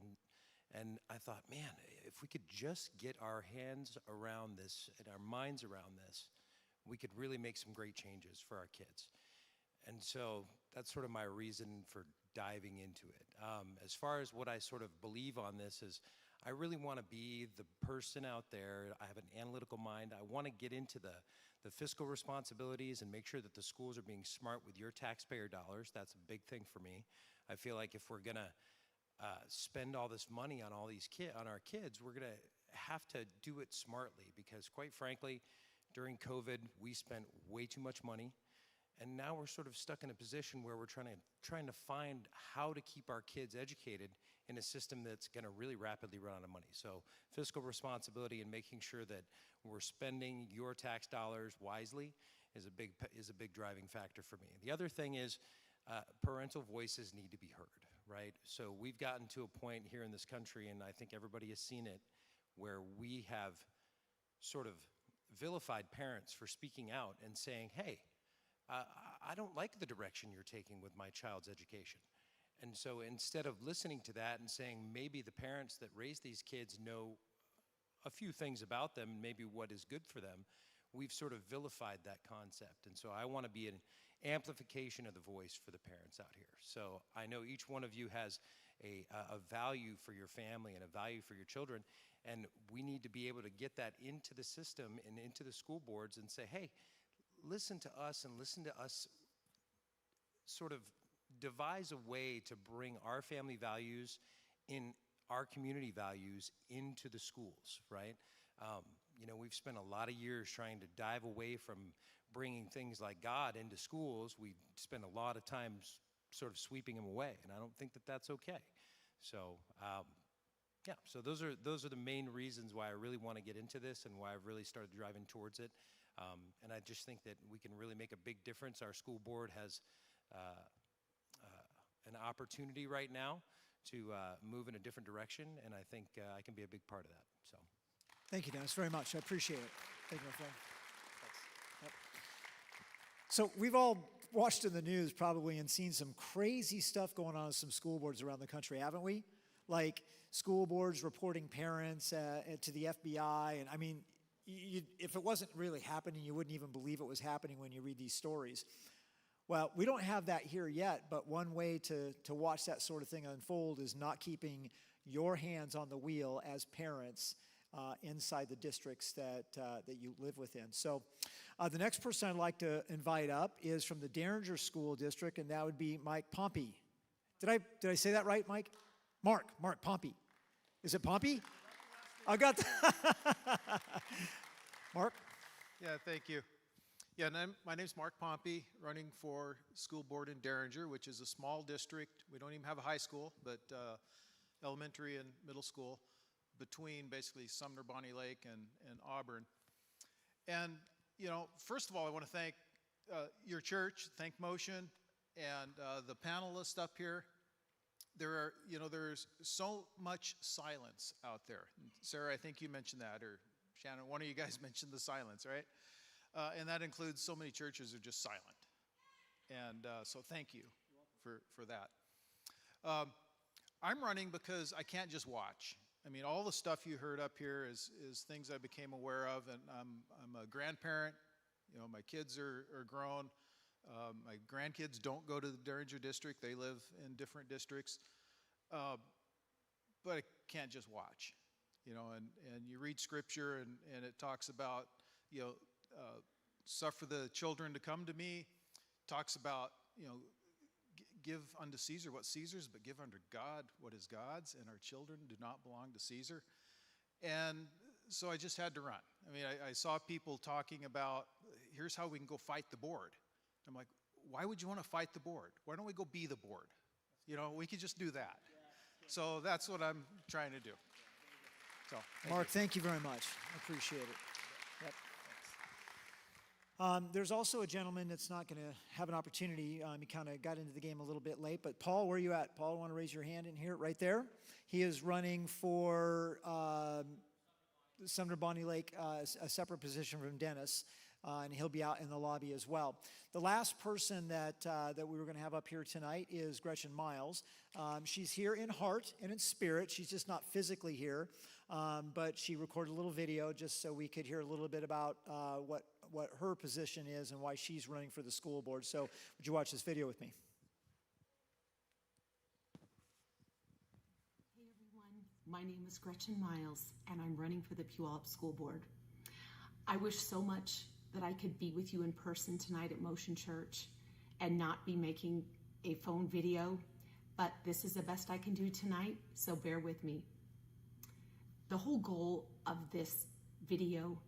And I thought, man, if we could just get our hands around this and our minds around this, we could really make some great changes for our kids. And so that's sort of my reason for diving into it. As far as what I sort of believe on this is, I really want to be the person out there. I have an analytical mind. I want to get into the fiscal responsibilities and make sure that the schools are being smart with your taxpayer dollars. That's a big thing for me. I feel like if we're going to spend all this money on all these on our kids, we're going to have to do it smartly, because quite frankly, during COVID, we spent way too much money, and now we're sort of stuck in a position where we're trying to find how to keep our kids educated in a system that's going to really rapidly run out of money. So fiscal responsibility and making sure that we're spending your tax dollars wisely is a big driving factor for me. The other thing is parental voices need to be heard. Right? So we've gotten to a point here in this country, and I think everybody has seen it, where we have sort of vilified parents for speaking out and saying, hey, I don't like the direction you're taking with my child's education. And so instead of listening to that and saying maybe the parents that raise these kids know a few things about them and maybe what is good for them, we've sort of vilified that concept. And so I want to be an amplification of the voice for the parents out here. So I know each one of you has a value for your family and a value for your children, and we need to be able to get that into the system and into the school boards and say, hey, listen to us, and listen to us sort of devise a way to bring our family values in our community values into the schools, right? We've spent a lot of years trying to dive away from bringing things like God into schools. We spend a lot of time sort of sweeping them away, and I don't think that that's okay. So, so those are the main reasons why I really want to get into this and why I've really started driving towards it. And I just think that we can really make a big difference. Our school board has an opportunity right now to move in a different direction, and I think I can be a big part of that. So, Thank you, Dennis, very much. I appreciate it. Thank you, my friend. Yep. So we've all watched in the news probably and seen some crazy stuff going on in some school boards around the country, haven't we? Like school boards reporting parents to the FBI. And I mean, if it wasn't really happening, you wouldn't even believe it was happening when you read these stories. Well, we don't have that here yet, but one way to watch that sort of thing unfold is not keeping your hands on the wheel as parents inside the districts that you live within. So the next person I'd like to invite up is from the Derringer School District, and that would be Mike Pompey. Did I say that right, Mike? Mark Pompey. Is it Pompey? I got that. Mark? Yeah, thank you. Yeah, my name's Mark Pompey, running for school board in Derringer, which is a small district. We don't even have a high school, but elementary and middle school between basically Sumner, Bonnie Lake, and Auburn. And, first of all, I want to thank your church, thank Motion, and the panelists up here. There's so much silence out there. Sarah, I think you mentioned that, or Shannon, one of you guys mentioned the silence, right? and that includes so many churches are just silent. And so thank you for that. I'm running because I can't just watch. I mean, all the stuff you heard up here is things I became aware of, and I'm a grandparent. You know, my kids are grown. My grandkids don't go to the Derringer district. They live in different districts. But I can't just watch, you know, and you read scripture and it talks about, you know, suffer the children to come to me, talks about, you know, give unto Caesar what Caesar's, but give unto God what is God's, and our children do not belong to Caesar. And so I just had to run. I mean, I saw people talking about, here's how we can go fight the board. I'm like, why would you want to fight the board? Why don't we go be the board? You know, we could just do that. So that's what I'm trying to do. So, Mark, thank you very much. I appreciate it. Yep. There's also a gentleman that's not going to have an opportunity. He kind of got into the game a little bit late. But Paul, where are you at? Paul, want to raise your hand in here? Right there. He is running for Sumner Bonnie Lake, a separate position from Dennis. And he'll be out in the lobby as well. The last person that we were going to have up here tonight is Gretchen Miles. She's here in heart and in spirit. She's just not physically here, but she recorded a little video just so we could hear a little bit about what her position is and why she's running for the school board. So would you watch this video with me? Hey everyone, my name is Gretchen Miles and I'm running for the Puyallup School Board. I wish so much that I could be with you in person tonight at Motion Church and not be making a phone video, but this is the best I can do tonight, so bear with me. The whole goal of this video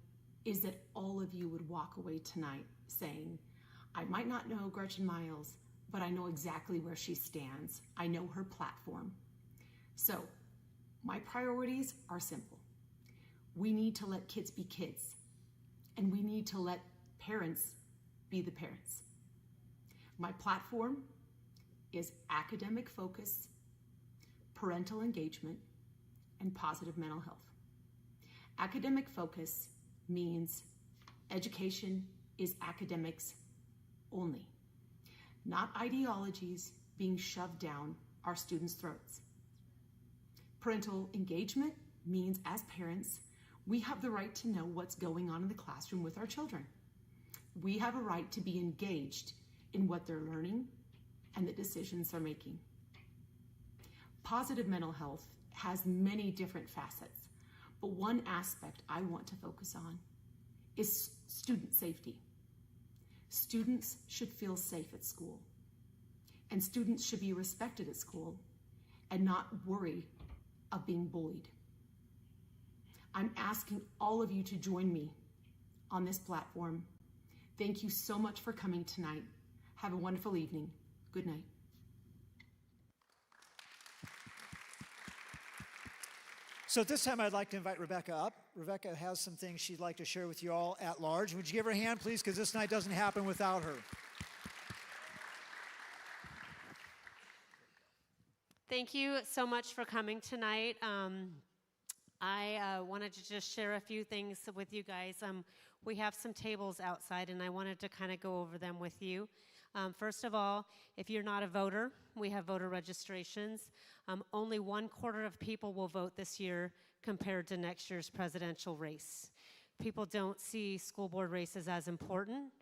is that all of you would walk away tonight saying, I might not know Gretchen Miles, but I know exactly where she stands. I know her platform. So my priorities are simple. We need to let kids be kids. And we need to let parents be the parents. My platform is academic focus, parental engagement, and positive mental health. Academic focus means education is academics only, not ideologies being shoved down our students' throats. Parental engagement means, as parents, we have the right to know what's going on in the classroom with our children. We have a right to be engaged in what they're learning and the decisions they're making. Positive mental health has many different facets, but one aspect I want to focus on is student safety. Students should feel safe at school, and students should be respected at school and not worry of being bullied. I'm asking all of you to join me on this platform. Thank you so much for coming tonight. Have a wonderful evening. Good night. So at this time, I'd like to invite Rebecca up. Rebecca has some things she'd like to share with you all at large. Would you give her a hand, please? Because this night doesn't happen without her. Thank you so much for coming tonight. I wanted to just share a few things with you guys. We have some tables outside, and I wanted to kind of go over them with you. First of all, if you're not a voter, we have voter registrations. Only 1/4 of people will vote this year compared to next year's presidential race. People don't see school board races as important,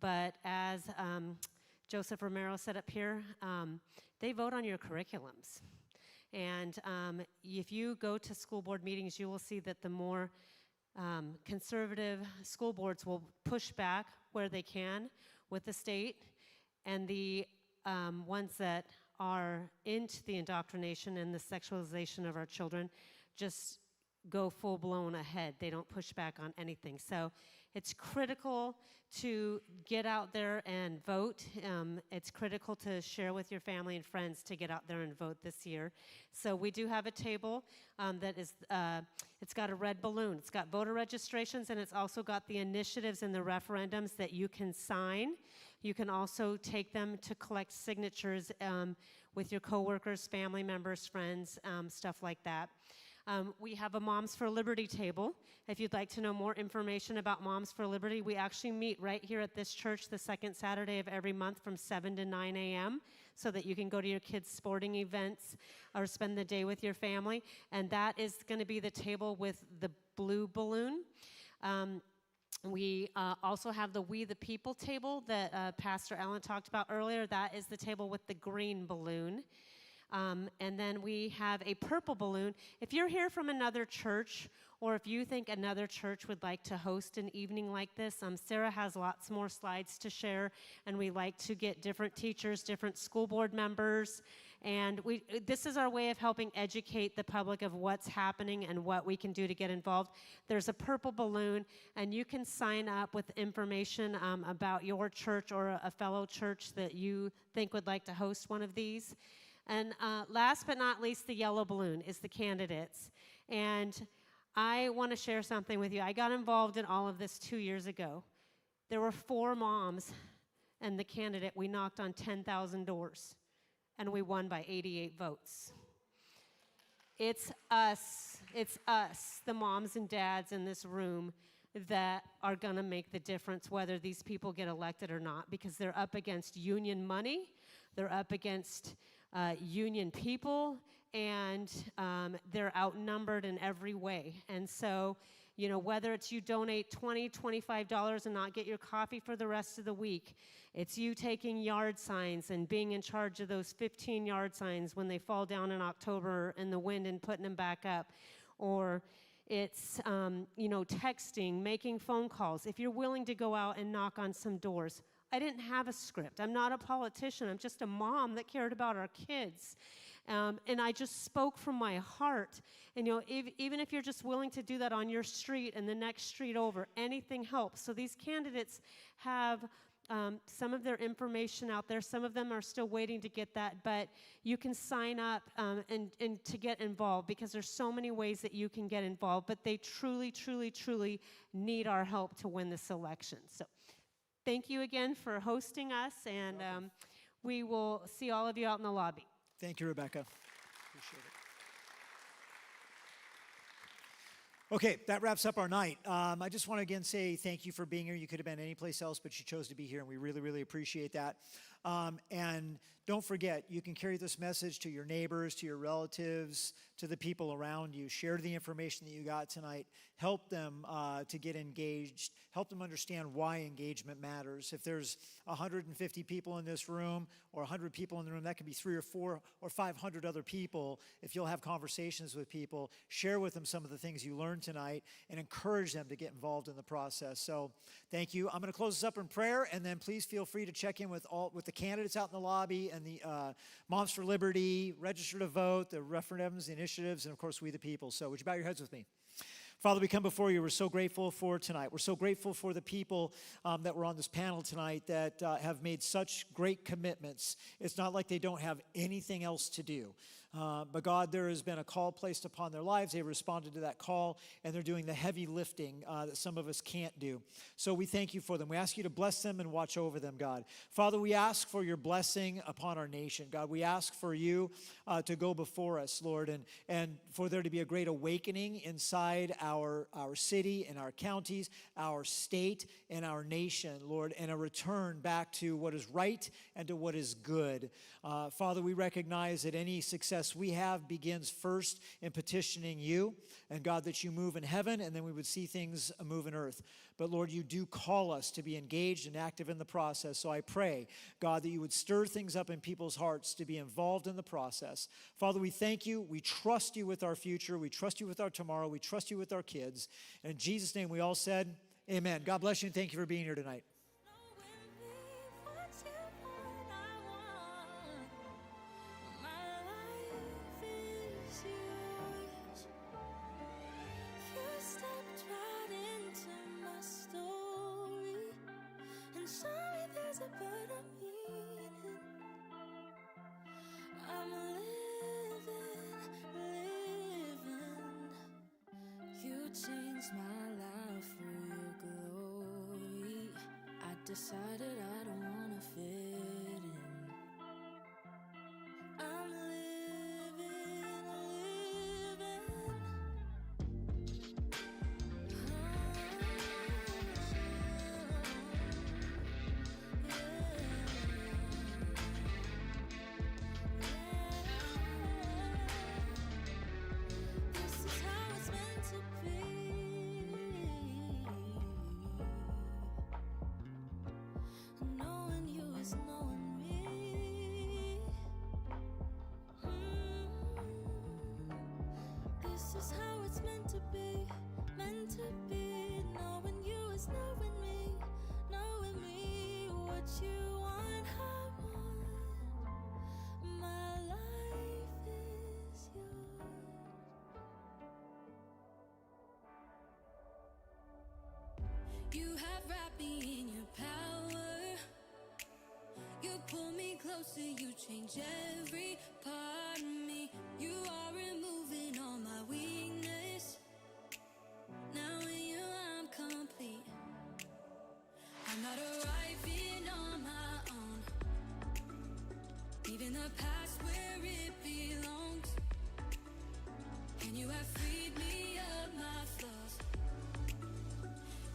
but as Joseph Romero said up here, they vote on your curriculums. And if you go to school board meetings, you will see that the more conservative school boards will push back where they can with the state, and the ones that are into the indoctrination and the sexualization of our children just go full-blown ahead. They don't push back on anything. So it's critical to get out there and vote. It's critical to share with your family and friends to get out there and vote this year. So we do have a table that is, it's got a red balloon. It's got voter registrations, and it's also got the initiatives and the referendums that you can sign. You can also take them to collect signatures with your coworkers, family members, friends, stuff like that. We have a Moms for Liberty table. If you'd like to know more information about Moms for Liberty, we actually meet right here at this church the second Saturday of every month from 7 to 9 a.m. so that you can go to your kids' sporting events or spend the day with your family. And that is going to be the table with the blue balloon. We also have the We the People table that Pastor Allen talked about earlier. That is the table with the green balloon. And then we have a purple balloon. If you're here from another church, or if you think another church would like to host an evening like this, Sarah has lots more slides to share, and we like to get different teachers, different school board members, and this is our way of helping educate the public of what's happening and what we can do to get involved. There's a purple balloon, and you can sign up with information about your church or a fellow church that you think would like to host one of these. And last but not least, the yellow balloon is the candidates. And I want to share something with you. I got involved in all of this 2 years ago. There were 4 moms and the candidate. We knocked on 10,000 doors, and we won by 88 votes. It's us, the moms and dads in this room, that are going to make the difference whether these people get elected or not, because they're up against union money, they're up against union people, and they're outnumbered in every way. And so, you know, whether it's you donate $20, $25 and not get your coffee for the rest of the week, it's you taking yard signs and being in charge of those 15 yard signs when they fall down in October in the wind and putting them back up, or it's, you know, texting, making phone calls. If you're willing to go out and knock on some doors. I didn't have a script. I'm not a politician. I'm just a mom that cared about our kids. And I just spoke from my heart. And, you know, even if you're just willing to do that on your street and the next street over, anything helps. So these candidates have some of their information out there. Some of them are still waiting to get that, but you can sign up and to get involved, because there's so many ways that you can get involved, but they truly, truly, truly need our help to win this election. So thank you again for hosting us, and we will see all of you out in the lobby. Thank you, Rebecca. Appreciate it. Okay, that wraps up our night. I just want to again say thank you for being here. You could have been anyplace else, but you chose to be here, and we really, really appreciate that. And don't forget, you can carry this message to your neighbors, to your relatives, to the people around you. Share the information that you got tonight. Help them to get engaged. Help them understand why engagement matters. If there's 150 people in this room, or 100 people in the room, that could be 3 or 4 or 500 other people. If you'll have conversations with people, share with them some of the things you learned tonight and encourage them to get involved in the process. So thank you. I'm going to close this up in prayer, and then please feel free to check in with the candidates out in the lobby and the Moms for Liberty, register to vote, the referendums, the initiatives, and of course, We the People. So would you bow your heads with me? Father, we come before you. We're so grateful for tonight. We're so grateful for the people that were on this panel tonight that have made such great commitments. It's not like they don't have anything else to do. But God, there has been a call placed upon their lives. They responded to that call, and they're doing the heavy lifting that some of us can't do. So we thank you for them. We ask you to bless them and watch over them, God. Father, we ask for your blessing upon our nation. God, we ask for you to go before us, Lord, and for there to be a great awakening inside our city and our counties, our state and our nation, Lord, and a return back to what is right and to what is good. Father, we recognize that any success we have begins first in petitioning you, and God, that you move in heaven, and then we would see things move in earth. But Lord, you do call us to be engaged and active in the process. So I pray, God, that you would stir things up in people's hearts to be involved in the process. Father, we thank you. We trust you with our future. We trust you with our tomorrow. We trust you with our kids. And in Jesus' name, we all said, amen. God bless you, and thank you for being here tonight. Changed my life for your glory. I decided I don't wanna fit in. I'm living meant to be. Knowing you is knowing me. What you want, I want. My life is yours. You have wrapped me in your power. You pull me closer, you change every part of me. You are removing all my weakness. Now in you I'm complete. I'm not arriving on my own, leaving the past where it belongs. And you have freed me of my flaws.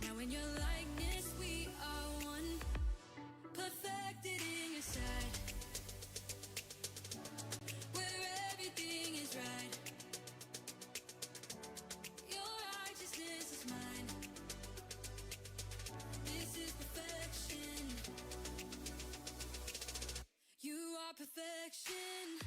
Now in your likeness we are one, perfected in your sight, where everything is right. Your righteousness is mine. This is perfection. You are perfection.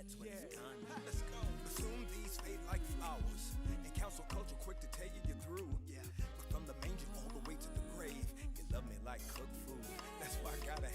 That's when it's done. Let's go. Assume these fade like flowers, and counsel culture quick to tell you you're through. Yeah, but from the manger all the way to the grave, you love me like cooked food. That's why I gotta